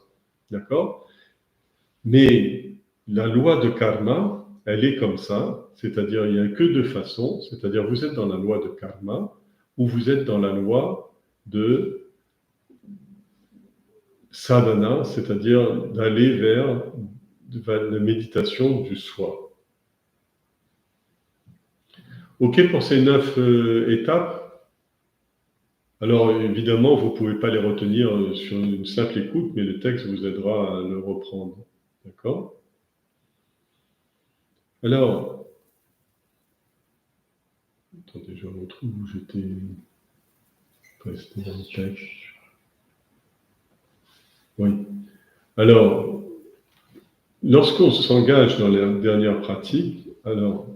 [SPEAKER 1] D'accord ? Mais la loi de karma, elle est comme ça. C'est-à-dire, il n'y a que deux façons. C'est-à-dire, vous êtes dans la loi de karma ou vous êtes dans la loi de sadhana, c'est-à-dire d'aller vers la méditation du soi. OK pour ces 9 étapes. Alors évidemment, vous ne pouvez pas les retenir sur une simple écoute, mais le texte vous aidera à le reprendre. D'accord ? Alors, attendez, je retrouve où j'étais resté dans le texte. Oui. Alors, lorsqu'on s'engage dans la dernière pratique, alors,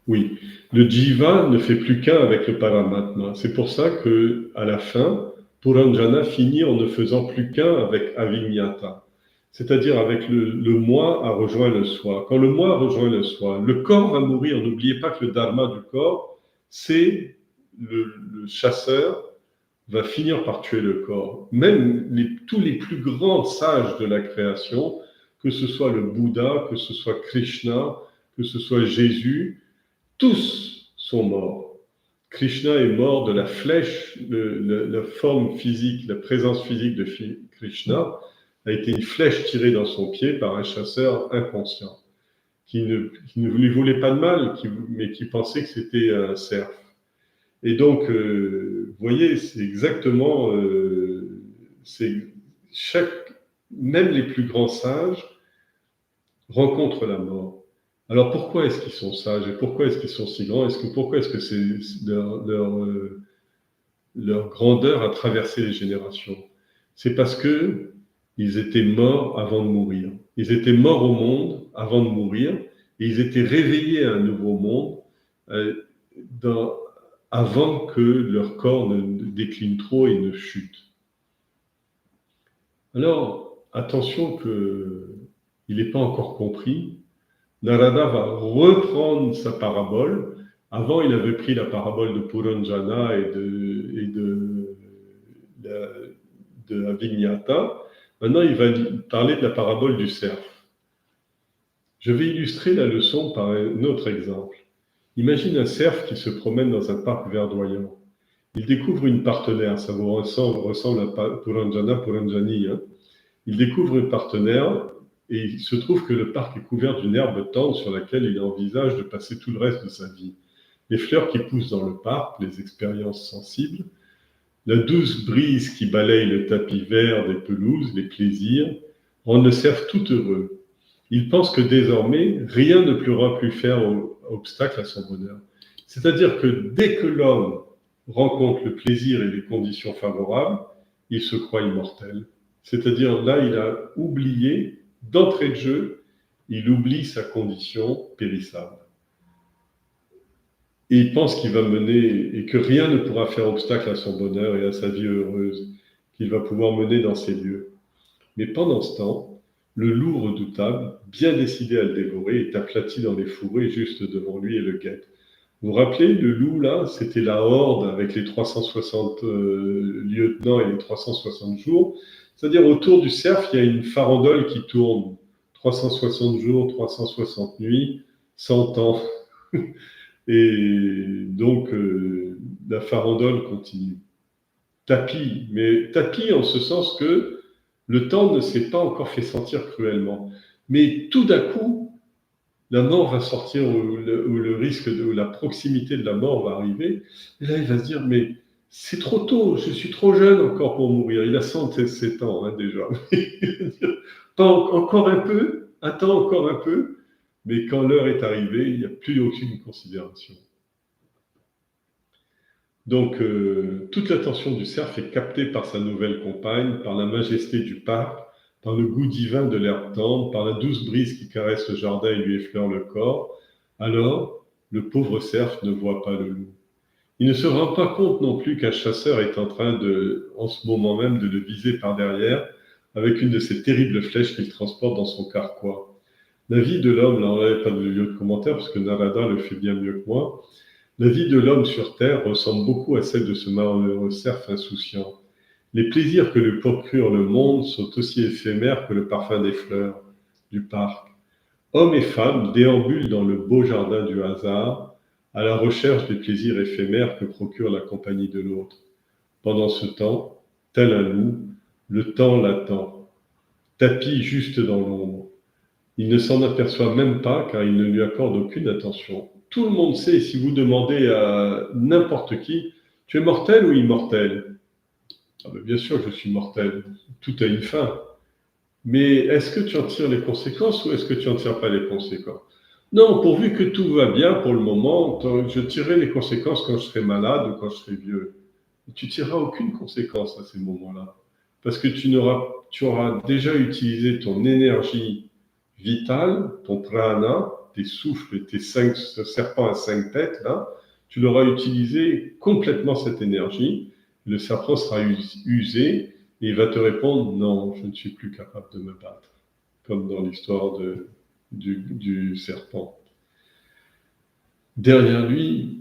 [SPEAKER 1] oui, le jiva ne fait plus qu'un avec le paramatma. C'est pour ça que, à la fin, Puranjana finit en ne faisant plus qu'un avec Avignata, c'est-à-dire avec le moi a rejoint le soi. Quand le moi a rejoint le soi, le corps va mourir. N'oubliez pas que le dharma du corps, c'est le chasseur va finir par tuer le corps. Même tous les plus grands sages de la création, que ce soit le Bouddha, que ce soit Krishna, que ce soit Jésus, tous sont morts. Krishna est mort de la flèche, la forme physique, la présence physique de Krishna a été une flèche tirée dans son pied par un chasseur inconscient, qui ne lui voulait pas de mal, mais qui pensait que c'était un cerf. Et donc, vous voyez, c'est exactement, même les plus grands sages rencontrent la mort. Alors pourquoi est-ce qu'ils sont sages et pourquoi est-ce qu'ils sont si grands? Pourquoi est-ce que c'est leur grandeur a traversé les générations? C'est parce que ils étaient morts avant de mourir. Ils étaient morts au monde avant de mourir et ils étaient réveillés à un nouveau monde avant que leur corps ne décline trop et ne chute. Alors, attention qu'il n'est pas encore compris. Narada va reprendre sa parabole. Avant, il avait pris la parabole de Puranjana et de Avignata. Maintenant, il va parler de la parabole du cerf. Je vais illustrer la leçon par un autre exemple. Imagine un cerf qui se promène dans un parc verdoyant. Il découvre une partenaire, ça vous ressemble à Puranjana, Puranjani. Hein. Il découvre une partenaire et il se trouve que le parc est couvert d'une herbe tendre sur laquelle il envisage de passer tout le reste de sa vie. Les fleurs qui poussent dans le parc, les expériences sensibles, la douce brise qui balaye le tapis vert des pelouses, les plaisirs, rendent le cerf tout heureux. Il pense que désormais, rien ne pourra plus faire obstacle à son bonheur. C'est-à-dire que dès que l'homme rencontre le plaisir et les conditions favorables, il se croit immortel. C'est-à-dire là, il a oublié, d'entrée de jeu, il oublie sa condition périssable. Et il pense qu'il va mener, et que rien ne pourra faire obstacle à son bonheur et à sa vie heureuse, qu'il va pouvoir mener dans ces lieux. Mais pendant ce temps, le loup redoutable, bien décidé à le dévorer, est aplati dans les fourrés juste devant lui et le guette. Vous vous rappelez, le loup, là, c'était la horde avec les 360 lieutenants et les 360 jours. C'est-à-dire autour du cerf, il y a une farandole qui tourne 360 jours, 360 nuits, 100 ans. Et donc, la farandole continue. Tapis, mais tapis en ce sens que le temps ne s'est pas encore fait sentir cruellement. Mais tout d'un coup, la mort va sortir ou le risque ou la proximité de la mort va arriver. Et là, il va se dire, mais c'est trop tôt, je suis trop jeune encore pour mourir. Il a 107 ans hein, déjà. Pas encore un peu, attends encore un peu, mais quand l'heure est arrivée, il n'y a plus aucune considération. Donc, toute l'attention du cerf est captée par sa nouvelle compagne, par la majesté du parc, par le goût divin de l'herbe tendre, par la douce brise qui caresse le jardin et lui effleure le corps. Alors, le pauvre cerf ne voit pas le loup. Il ne se rend pas compte non plus qu'un chasseur est en train en ce moment même, de le viser par derrière avec une de ces terribles flèches qu'il transporte dans son carquois. La vie de l'homme, là on n'avait pas de lieu de commentaire parce que Narada le fait bien mieux que moi. La vie de l'homme sur Terre ressemble beaucoup à celle de ce malheureux cerf insouciant. Les plaisirs que lui procure le monde sont aussi éphémères que le parfum des fleurs du parc. Hommes et femmes déambulent dans le beau jardin du hasard, à la recherche des plaisirs éphémères que procure la compagnie de l'autre. Pendant ce temps, tel un loup, le temps l'attend, tapis juste dans l'ombre. Il ne s'en aperçoit même pas car il ne lui accorde aucune attention. Tout le monde sait, si vous demandez à n'importe qui, tu es mortel ou immortel? Ah ben bien sûr que je suis mortel, tout a une fin. Mais est-ce que tu en tires les conséquences ou est-ce que tu n'en tires pas les conséquences? Non, pourvu que tout va bien pour le moment, je tirerai les conséquences quand je serai malade ou quand je serai vieux. Tu ne tireras aucune conséquence à ces moments-là. Parce que tu auras déjà utilisé ton énergie vitale, ton prana, tes souffles, tes ce serpent à 5 têtes, là, tu l'auras utilisé complètement cette énergie. Le serpent sera usé et il va te répondre non, je ne suis plus capable de me battre, comme dans l'histoire du serpent. Derrière lui,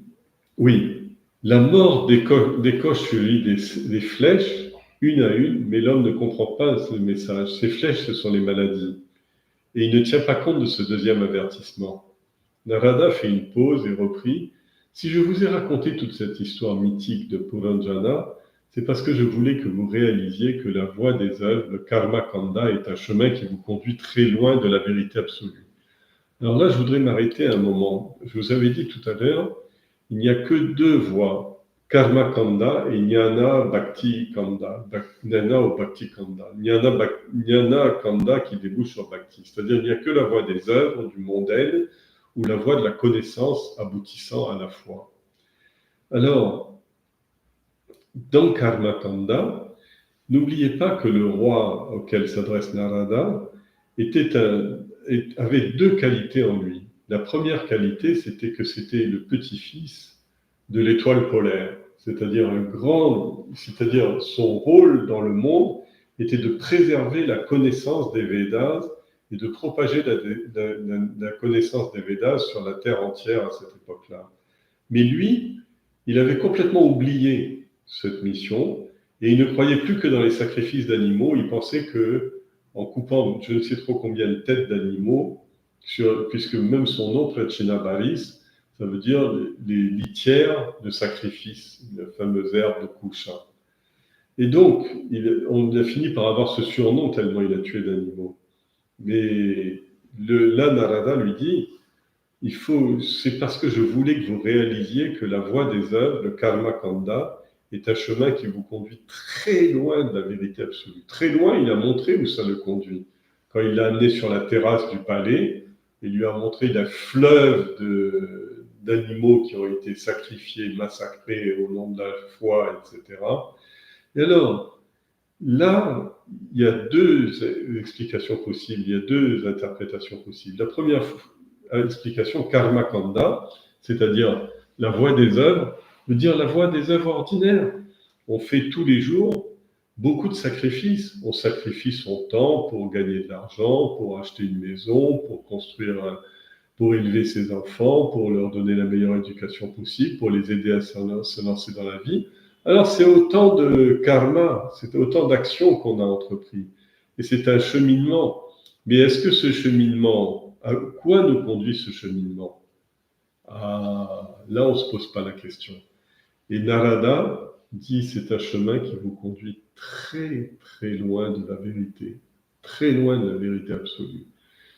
[SPEAKER 1] oui, la mort décoche sur lui des flèches, une à une, mais l'homme ne comprend pas ce message. Ces flèches, ce sont les maladies. Et il ne tient pas compte de ce deuxième avertissement. Narada fait une pause et reprit. Si je vous ai raconté toute cette histoire mythique de Puranjana, c'est parce que je voulais que vous réalisiez que la voie des œuvres, le karma kanda, est un chemin qui vous conduit très loin de la vérité absolue. Alors là, je voudrais m'arrêter un moment. Je vous avais dit tout à l'heure, il n'y a que deux voies, karma kanda et jnana bhakti kanda, jnana ou bhakti kanda. Jnana kanda qui débouche sur bhakti, c'est-à-dire il n'y a que la voie des œuvres, du mondaine, ou la voie de la connaissance aboutissant à la foi. Alors, dans karma kanda, n'oubliez pas que le roi auquel s'adresse Narada avait deux qualités en lui. La première qualité, c'était que c'était le petit-fils de l'étoile polaire, c'est-à-dire son rôle dans le monde était de préserver la connaissance des Védas et de propager la connaissance des Védas sur la terre entière à cette époque-là. Mais lui, il avait complètement oublié cette mission et il ne croyait plus que dans les sacrifices d'animaux. Il pensait que, en coupant je ne sais trop combien de têtes d'animaux, puisque même son nom, Prachinabaris, ça veut dire les litières de sacrifice, la fameuse herbe de Kusha. Et donc, on a fini par avoir ce surnom tellement il a tué d'animaux. Mais là, Narada lui dit, c'est parce que je voulais que vous réalisiez que la voie des œuvres, le karma kanda, est un chemin qui vous conduit très loin de la vérité absolue. Très loin, il a montré où ça le conduit. Quand il l'a amené sur la terrasse du palais, il lui a montré un fleuve d'animaux qui ont été sacrifiés, massacrés au nom de la foi, etc. Et alors, là, il y a deux explications possibles, il y a deux interprétations possibles. La première explication, karma kanda, c'est-à-dire la voie des œuvres, veut dire la voie des œuvres ordinaires. On fait tous les jours beaucoup de sacrifices. On sacrifie son temps pour gagner de l'argent, pour acheter une maison, pour construire, pour élever ses enfants, pour leur donner la meilleure éducation possible, pour les aider à se lancer dans la vie. Alors c'est autant de karma, c'est autant d'actions qu'on a entrepris. Et c'est un cheminement. Mais est-ce que ce cheminement, à quoi nous conduit ce cheminement? Ah, là, on ne se pose pas la question. Et Narada dit c'est un chemin qui vous conduit très très loin de la vérité, très loin de la vérité absolue.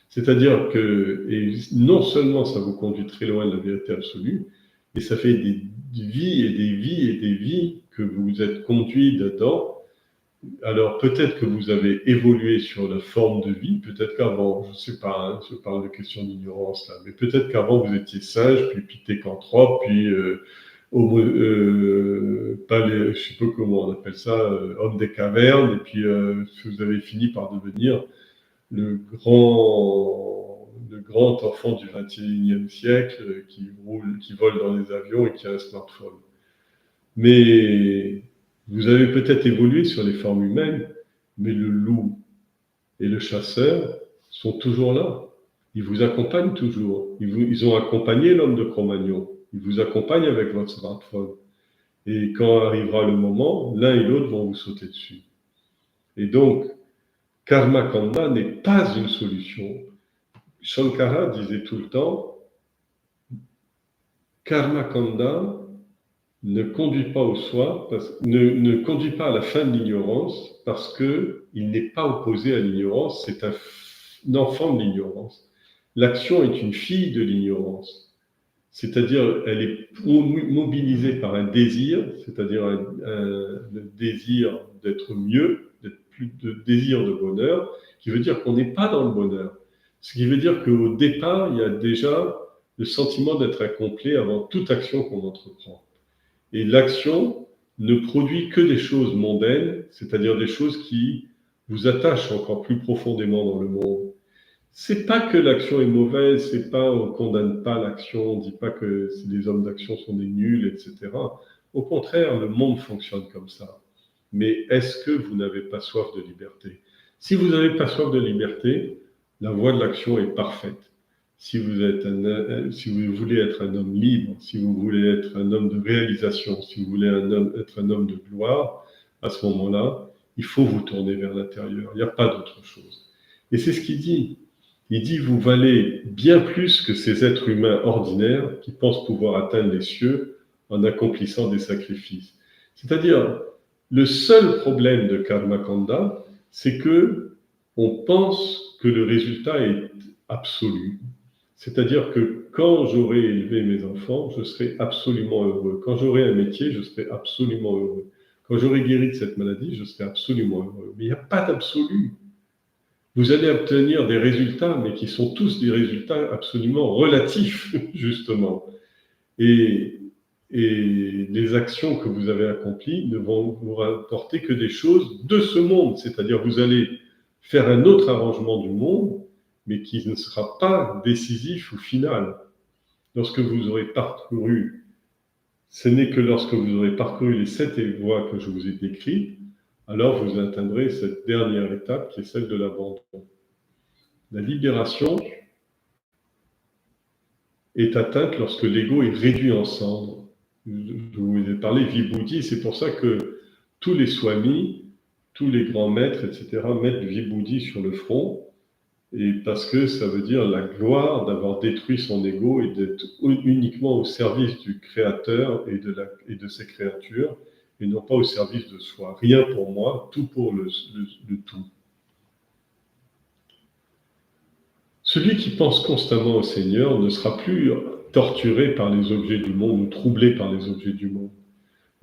[SPEAKER 1] C'est-à-dire que, et non seulement ça vous conduit très loin de la vérité absolue, mais ça fait des vies et des vies et des vies que vous êtes conduits dedans. Alors peut-être que vous avez évolué sur la forme de vie, peut-être qu'avant, je ne sais pas, hein, je parle de questions d'ignorance là, mais peut-être qu'avant vous étiez sage, puis pithécanthrope, puis pas les, je sais pas comment on appelle ça, homme des cavernes, et puis vous avez fini par devenir le grand enfant du 21e siècle qui roule, qui vole dans les avions et qui a un smartphone. Mais vous avez peut-être évolué sur les formes humaines, mais le loup et le chasseur sont toujours là. Ils vous accompagnent toujours. Ils ont accompagné l'homme de Cro-Magnon. Ils vous accompagnent avec votre smartphone. Et quand arrivera le moment, l'un et l'autre vont vous sauter dessus. Et donc, Karma Kanda n'est pas une solution. Shankara disait tout le temps, Karma Kanda ne conduit pas au soi, ne conduit pas à la fin de l'ignorance, parce qu'il n'est pas opposé à l'ignorance, c'est un enfant de l'ignorance. L'action est une fille de l'ignorance, c'est-à-dire elle est mobilisée par un désir, c'est-à-dire le désir d'être mieux, d'être plus de désir de bonheur, qui veut dire qu'on n'est pas dans le bonheur. Ce qui veut dire qu'au départ, il y a déjà le sentiment d'être incomplet avant toute action qu'on entreprend. Et l'action ne produit que des choses mondaines, c'est-à-dire des choses qui vous attachent encore plus profondément dans le monde. C'est pas que l'action est mauvaise, c'est pas, on condamne pas l'action, on dit pas que les hommes d'action sont des nuls, etc. Au contraire, le monde fonctionne comme ça. Mais est-ce que vous n'avez pas soif de liberté? Si vous n'avez pas soif de liberté, la voie de l'action est parfaite. Si si vous voulez être un homme libre, si vous voulez être un homme de réalisation, si vous voulez être un homme de gloire, à ce moment-là, il faut vous tourner vers l'intérieur. Il n'y a pas d'autre chose. Et c'est ce qu'il dit. Il dit, vous valez bien plus que ces êtres humains ordinaires qui pensent pouvoir atteindre les cieux en accomplissant des sacrifices. C'est-à-dire, le seul problème de Karma Kanda, c'est que on pense que le résultat est absolu. C'est-à-dire que quand j'aurai élevé mes enfants, je serai absolument heureux. Quand j'aurai un métier, je serai absolument heureux. Quand j'aurai guéri de cette maladie, je serai absolument heureux. Mais il n'y a pas d'absolu. Vous allez obtenir des résultats, mais qui sont tous des résultats absolument relatifs, justement. Et, et les actions que vous avez accomplies ne vont vous rapporter que des choses de ce monde. C'est-à-dire, vous allez faire un autre arrangement du monde, mais qui ne sera pas décisif ou final. Lorsque vous aurez parcouru, ce n'est que lorsque vous aurez parcouru les 7 voies que je vous ai décrites, alors vous atteindrez cette dernière étape qui est celle de l'abandon. La libération est atteinte lorsque l'ego est réduit en cendres. Je vous ai parlé Vibhuti, c'est pour ça que tous les swamis, tous les grands maîtres, etc., mettent Vibhuti sur le front, et parce que ça veut dire la gloire d'avoir détruit son ego et d'être uniquement au service du Créateur et de ses créatures, et non pas au service de soi. Rien pour moi, tout pour le tout. Celui qui pense constamment au Seigneur ne sera plus torturé par les objets du monde ou troublé par les objets du monde.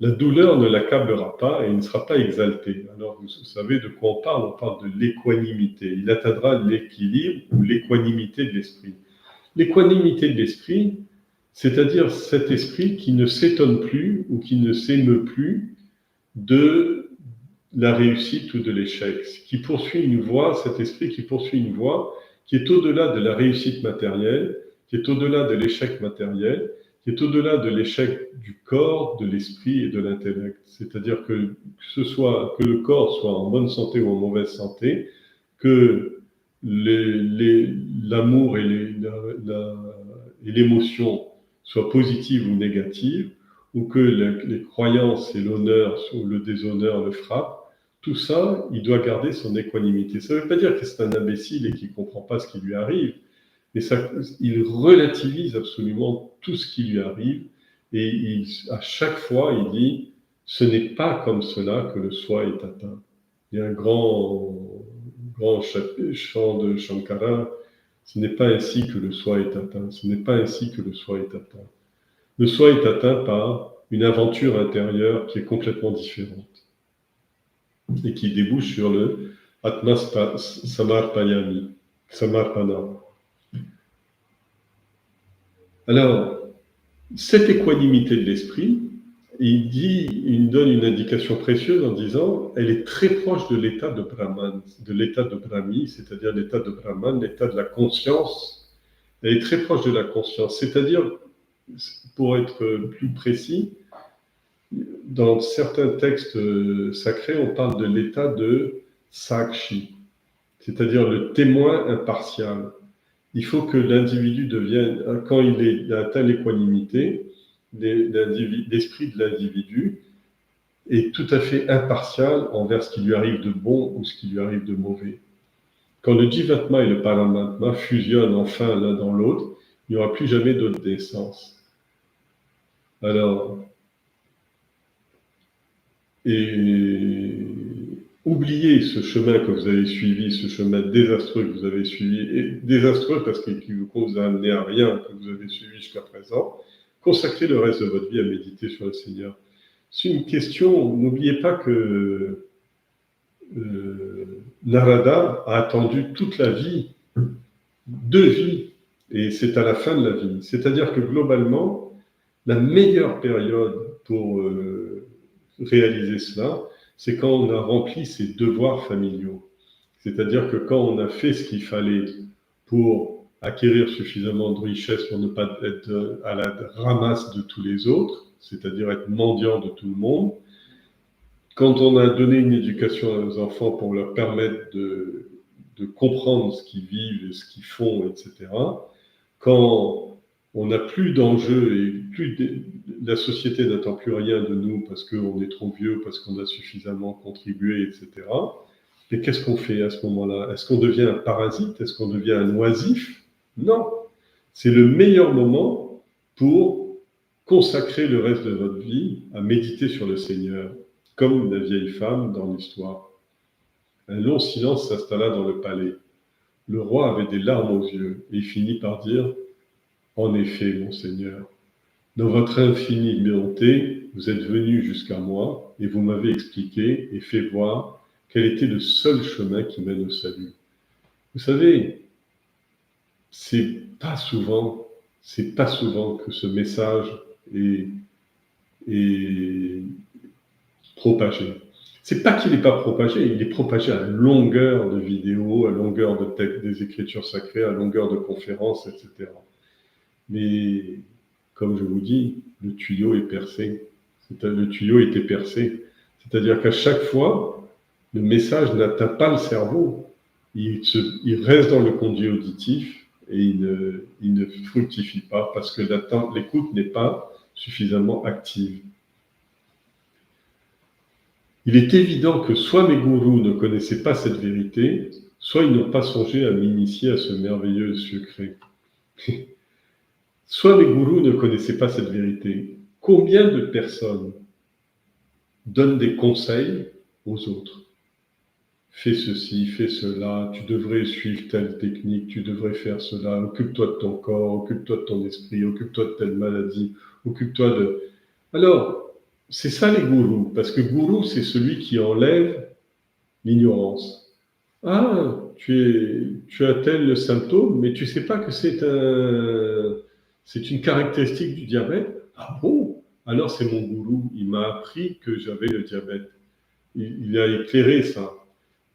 [SPEAKER 1] La douleur ne l'accablera pas et il ne sera pas exalté. Alors vous savez de quoi on parle de l'équanimité. Il atteindra l'équilibre ou l'équanimité de l'esprit. L'équanimité de l'esprit, c'est-à-dire cet esprit qui ne s'étonne plus ou qui ne s'émeut plus de la réussite ou de l'échec, qui poursuit une voie, cet esprit qui poursuit une voie qui est au-delà de la réussite matérielle, qui est au-delà de l'échec matériel, qui est au-delà de l'échec du corps, de l'esprit et de l'intellect. C'est-à-dire que le corps soit en bonne santé ou en mauvaise santé, que l'amour et l'émotion soient positives ou négatives, ou que les croyances et l'honneur ou le déshonneur le frappent, tout ça, il doit garder son équanimité. Ça ne veut pas dire que c'est un imbécile et qu'il ne comprend pas ce qui lui arrive, mais ça, il relativise absolument tout ce qui lui arrive et à chaque fois, il dit, ce n'est pas comme cela que le soi est atteint. Il y a un grand chant de Shankara, ce n'est pas ainsi que le soi est atteint, ce n'est pas ainsi que le soi est atteint. Le soi est atteint par une aventure intérieure qui est complètement différente et qui débouche sur le Atma Samarpayami, Samarpana. Alors, cette équanimité de l'esprit, il donne une indication précieuse en disant, elle est très proche de l'état de Brahman, de l'état de Brahmi, c'est-à-dire l'état de Brahman, l'état de la conscience. Elle est très proche de la conscience, c'est-à-dire, pour être plus précis, dans certains textes sacrés, on parle de l'état de Sakshi, c'est-à-dire le témoin impartial. Il faut que l'individu devienne, quand il a atteint l'équanimité, l'esprit de l'individu est tout à fait impartial envers ce qui lui arrive de bon ou ce qui lui arrive de mauvais. Quand le Jivatma et le Paramatma fusionnent enfin l'un dans l'autre, il n'y aura plus jamais d'autre naissance. Alors, et oubliez ce chemin que vous avez suivi, ce chemin désastreux que vous avez suivi, et désastreux parce qu'il vous a amené à rien que vous avez suivi jusqu'à présent. Consacrez le reste de votre vie à méditer sur le Seigneur. C'est une question, n'oubliez pas que Narada a attendu toute la vie, 2 vies, et c'est à la fin de la vie. C'est-à-dire que globalement, la meilleure période pour réaliser cela, c'est quand on a rempli ses devoirs familiaux. C'est-à-dire que quand on a fait ce qu'il fallait pour acquérir suffisamment de richesse pour ne pas être à la ramasse de tous les autres, c'est-à-dire être mendiant de tout le monde, quand on a donné une éducation à nos enfants pour leur permettre de comprendre ce qu'ils vivent et ce qu'ils font, etc., quand on n'a plus d'enjeux et la société n'attend plus rien de nous parce qu'on est trop vieux, parce qu'on a suffisamment contribué, etc., mais qu'est-ce qu'on fait à ce moment-là? Est-ce qu'on devient un parasite? Est-ce qu'on devient un oisif? Non. C'est le meilleur moment pour consacrer le reste de votre vie à méditer sur le Seigneur, comme la vieille femme dans l'histoire. Un long silence s'installa dans le palais. Le roi avait des larmes aux yeux et il finit par dire « En effet, mon Seigneur, dans votre infinie bonté, vous êtes venu jusqu'à moi et vous m'avez expliqué et fait voir quel était le seul chemin qui mène au salut. » Vous savez, c'est pas souvent que ce message est propagé. C'est pas qu'il n'est pas propagé, il est propagé à longueur de vidéos, à longueur de textes, des écritures sacrées, à longueur de conférences, etc. Mais, comme je vous dis, le tuyau est percé. Le tuyau était percé. C'est-à-dire qu'à chaque fois, le message n'atteint pas le cerveau. Il reste dans le conduit auditif et il ne fructifie pas parce que l'écoute n'est pas suffisamment active. Il est évident que soit mes gourous ne connaissaient pas cette vérité, soit ils n'ont pas songé à m'initier à ce merveilleux secret. Soit mes gourous ne connaissaient pas cette vérité. Combien de personnes donnent des conseils aux autres? Fais ceci, fais cela, tu devrais suivre telle technique, tu devrais faire cela, occupe-toi de ton corps, occupe-toi de ton esprit, occupe-toi de telle maladie, occupe-toi de... Alors, c'est ça les gourous, parce que gourou, c'est celui qui enlève l'ignorance. Ah, tu as tel symptôme, mais tu sais pas que c'est une caractéristique du diabète. Ah bon? Alors c'est mon gourou, il m'a appris que j'avais le diabète. Il a éclairé ça.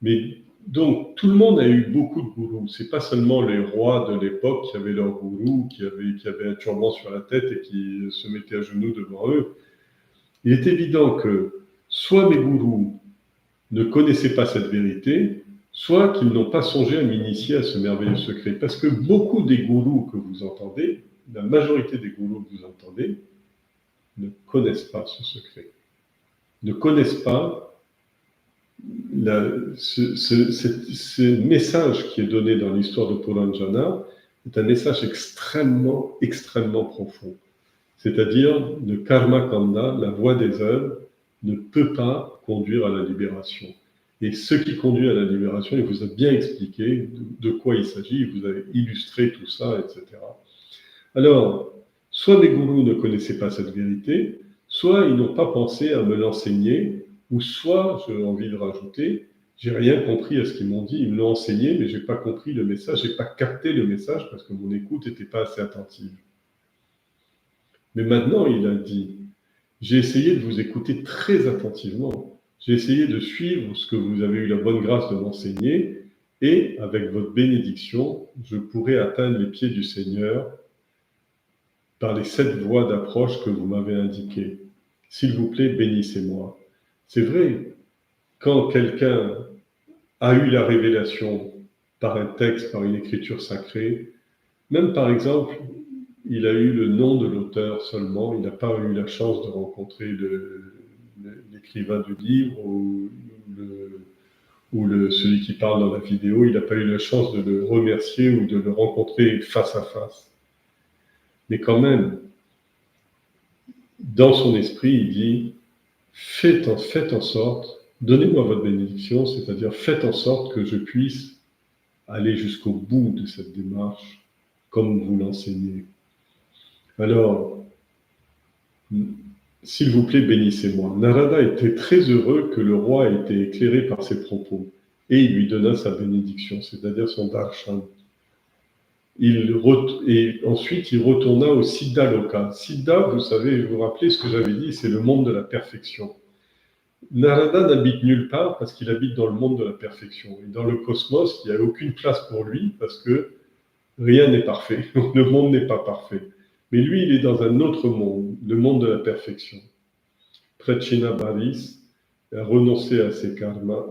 [SPEAKER 1] Mais donc, tout le monde a eu beaucoup de gourous. C'est pas seulement les rois de l'époque qui avaient leur gourou, qui avaient un turban sur la tête et qui se mettaient à genoux devant eux. Il est évident que soit mes gourous ne connaissaient pas cette vérité, soit qu'ils n'ont pas songé à m'initier à ce merveilleux secret. Parce que beaucoup des gourous que vous entendez, la majorité des gourous que vous entendez, ne connaissent pas ce secret, ne connaissent pas ce message qui est donné dans l'histoire de Puranjana est un message extrêmement, extrêmement profond. C'est-à-dire, le karma kanda, la voie des œuvres, ne peut pas conduire à la libération. Et ce qui conduit à la libération, il vous a bien expliqué de quoi il s'agit, il vous a illustré tout ça, etc. Alors, soit mes gourous ne connaissaient pas cette vérité, soit ils n'ont pas pensé à me l'enseigner, ou soit, j'ai envie de rajouter, j'ai rien compris à ce qu'ils m'ont dit, ils me l'ont enseigné, mais j'ai pas compris le message, j'ai pas capté le message parce que mon écoute n'était pas assez attentive. Mais maintenant, il a dit, j'ai essayé de vous écouter très attentivement, j'ai essayé de suivre ce que vous avez eu la bonne grâce de m'enseigner, et avec votre bénédiction, je pourrai atteindre les pieds du Seigneur par les 7 voies d'approche que vous m'avez indiquées. S'il vous plaît, bénissez-moi. C'est vrai, quand quelqu'un a eu la révélation par un texte, par une écriture sacrée, même par exemple, il a eu le nom de l'auteur seulement, il n'a pas eu la chance de rencontrer l'écrivain du livre ou celui qui parle dans la vidéo, il n'a pas eu la chance de le remercier ou de le rencontrer face à face. Mais quand même, dans son esprit, il dit, faites en sorte, donnez-moi votre bénédiction, c'est-à-dire faites en sorte que je puisse aller jusqu'au bout de cette démarche, comme vous l'enseignez. Alors, s'il vous plaît, bénissez-moi. Narada était très heureux que le roi ait été éclairé par ses propos, et il lui donna sa bénédiction, c'est-à-dire son darshan. Et ensuite, il retourna au Siddha Loka. Siddha, vous savez, vous vous rappelez ce que j'avais dit, c'est le monde de la perfection. Narada n'habite nulle part parce qu'il habite dans le monde de la perfection. Et dans le cosmos, il n'y a aucune place pour lui parce que rien n'est parfait. Le monde n'est pas parfait. Mais lui, il est dans un autre monde, le monde de la perfection. Prachina Baris a renoncé à ses karmas.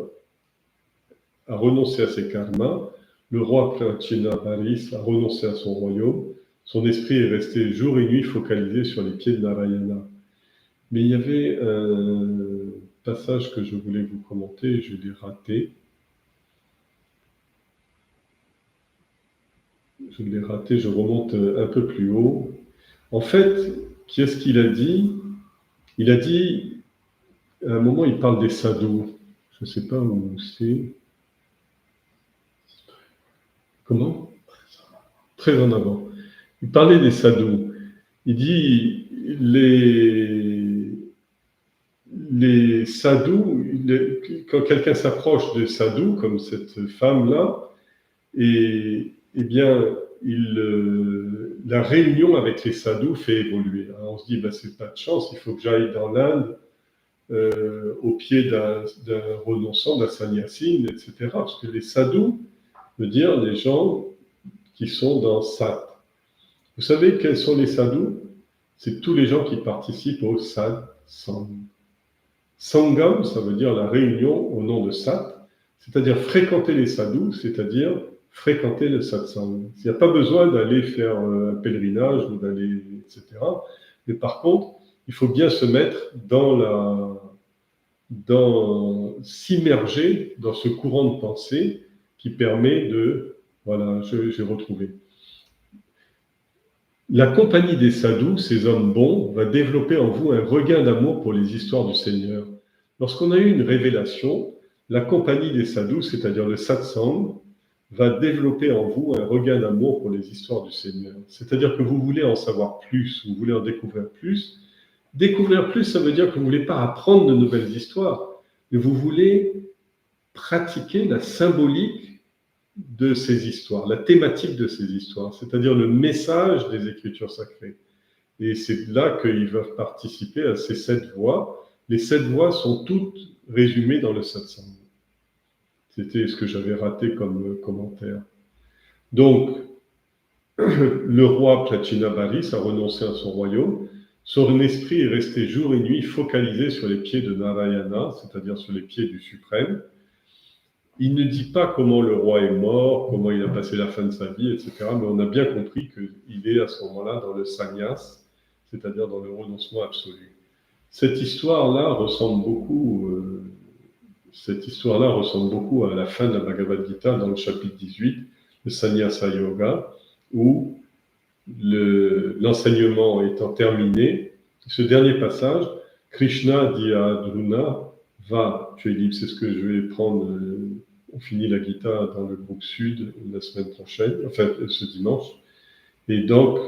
[SPEAKER 1] Le roi Prachina Baris a renoncé à son royaume. Son esprit est resté jour et nuit focalisé sur les pieds de Narayana. Mais il y avait un passage que je voulais vous commenter, je l'ai raté. Je remonte un peu plus haut. En fait, qu'est-ce qu'il a dit? Il a dit, à un moment, il parle des sadhus. Je ne sais pas où c'est. Comment? Très en avant. Il parlait des sadhus. Il dit, les sadhus, quand quelqu'un s'approche des sadhus, comme cette femme-là, eh bien, la réunion avec les sadhus fait évoluer. Alors on se dit, c'est pas de chance, il faut que j'aille dans l'Inde, au pied d'un renonçant, d'un sannyasine, etc. Parce que les sadhus veut dire les gens qui sont dans sat. Vous savez quels sont les sadhus? C'est tous les gens qui participent au satsang. Sangam, ça veut dire la réunion au nom de sat, c'est-à-dire fréquenter les sadhus, c'est-à-dire fréquenter le satsang. Il n'y a pas besoin d'aller faire un pèlerinage ou d'aller, etc. Mais par contre, il faut bien se mettre s'immerger dans ce courant de pensée qui permet de, voilà, j'ai retrouvé. La compagnie des sadhus, ces hommes bons, va développer en vous un regain d'amour pour les histoires du Seigneur. Lorsqu'on a eu une révélation, la compagnie des sadhus, c'est-à-dire le satsang, va développer en vous un regain d'amour pour les histoires du Seigneur. C'est-à-dire que vous voulez en savoir plus, vous voulez en découvrir plus. Découvrir plus, ça veut dire que vous ne voulez pas apprendre de nouvelles histoires, mais vous voulez pratiquer la symbolique de ces histoires, la thématique de ces histoires, c'est-à-dire le message des Écritures sacrées. Et c'est là qu'ils peuvent participer à ces 7 voies. Les 7 voies sont toutes résumées dans le satsang. C'était ce que j'avais raté comme commentaire. Donc, le roi Prachinabaris a renoncé à son royaume. Son esprit est resté jour et nuit focalisé sur les pieds de Narayana, c'est-à-dire sur les pieds du suprême. Il ne dit pas comment le roi est mort, comment il a passé la fin de sa vie, etc. Mais on a bien compris qu'il est à ce moment-là dans le sannyas, c'est-à-dire dans le renoncement absolu. Cette histoire-là ressemble beaucoup à la fin de la Bhagavad Gita dans le chapitre 18, le Sannyasa Yoga, où l'enseignement étant terminé, ce dernier passage, Krishna dit à Arjuna, va, tu es libre, c'est ce que je vais prendre, on finit la Gita dans le groupe Sud la semaine prochaine, enfin ce dimanche, et donc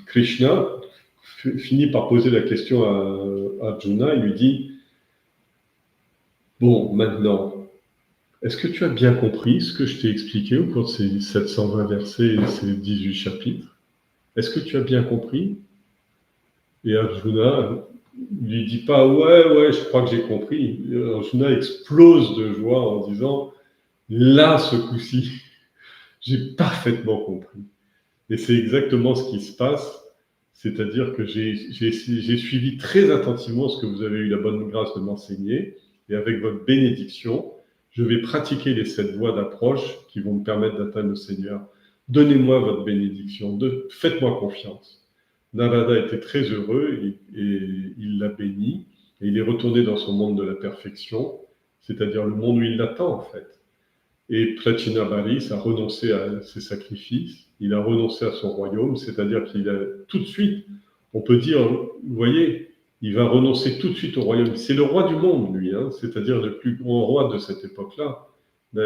[SPEAKER 1] Krishna finit par poser la question à Arjuna, il lui dit, bon, maintenant, est-ce que tu as bien compris ce que je t'ai expliqué au cours de ces 720 versets et ces 18 chapitres? Est-ce que tu as bien compris? Et Arjuna ne lui dit pas « Ouais, je crois que j'ai compris ». Arjuna explose de joie en disant « Là, ce coup-ci, j'ai parfaitement compris ». Et c'est exactement ce qui se passe, c'est-à-dire que j'ai suivi très attentivement ce que vous avez eu la bonne grâce de m'enseigner, et avec votre bénédiction, je vais pratiquer les 7 voies d'approche qui vont me permettre d'atteindre le Seigneur. Donnez-moi votre bénédiction, faites-moi confiance. Narada était très heureux et il l'a béni, et il est retourné dans son monde de la perfection, c'est-à-dire le monde où il l'attend en fait. Et Prachinabarhi a renoncé à ses sacrifices, il a renoncé à son royaume, c'est-à-dire qu'il a tout de suite, on peut dire, vous voyez, il va renoncer tout de suite au royaume. C'est le roi du monde, lui, hein, c'est-à-dire le plus grand roi de cette époque-là. Mais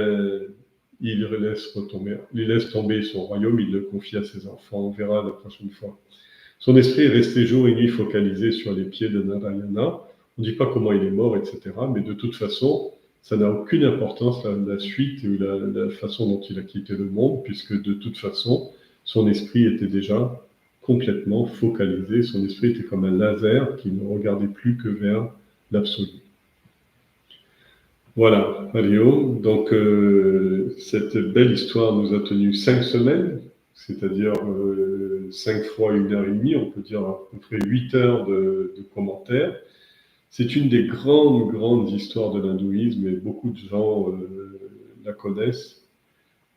[SPEAKER 1] il laisse tomber son royaume, il le confie à ses enfants, on verra la prochaine fois. Son esprit est resté jour et nuit focalisé sur les pieds de Narayana. On ne dit pas comment il est mort, etc. Mais de toute façon, ça n'a aucune importance, la suite ou la façon dont il a quitté le monde, puisque de toute façon, son esprit était déjà complètement focalisé. Son esprit était comme un laser qui ne regardait plus que vers l'absolu. Voilà, Mario. Donc, cette belle histoire nous a tenu 5 semaines, c'est-à-dire 5 fois 1h30, on peut dire à peu près 8 heures de commentaires. C'est une des grandes histoires de l'hindouisme et beaucoup de gens la connaissent.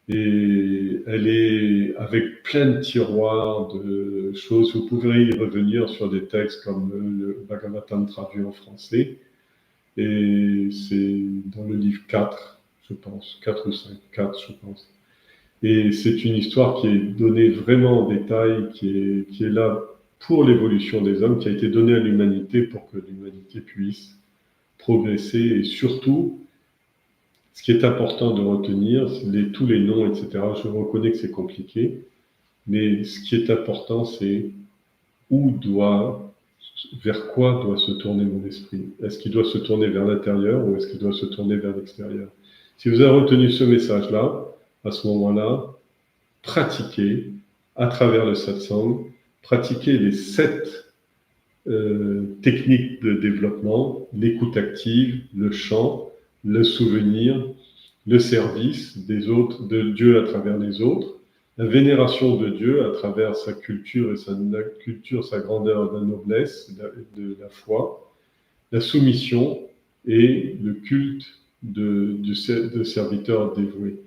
[SPEAKER 1] Et elle est avec plein de tiroirs de choses. Vous pourrez y revenir sur des textes comme le Bhagavatam traduit en français. Et c'est dans le livre 4, je pense, 4 ou 5, 4 je pense. Et c'est une histoire qui est donnée vraiment en détail, qui est là pour l'évolution des hommes, qui a été donnée à l'humanité pour que l'humanité puisse progresser. Et surtout, ce qui est important de retenir, c'est tous les noms, etc. Je reconnais que c'est compliqué, mais ce qui est important, c'est vers quoi doit se tourner mon esprit? Est-ce qu'il doit se tourner vers l'intérieur ou est-ce qu'il doit se tourner vers l'extérieur? Si vous avez retenu ce message-là, à ce moment-là, pratiquez à travers le satsang, pratiquez les 7 techniques de développement, l'écoute active, le chant, le souvenir, le service des autres, de Dieu à travers les autres, la vénération de Dieu à travers sa culture et sa grandeur, la noblesse, de la foi, la soumission et le culte de serviteurs dévoués.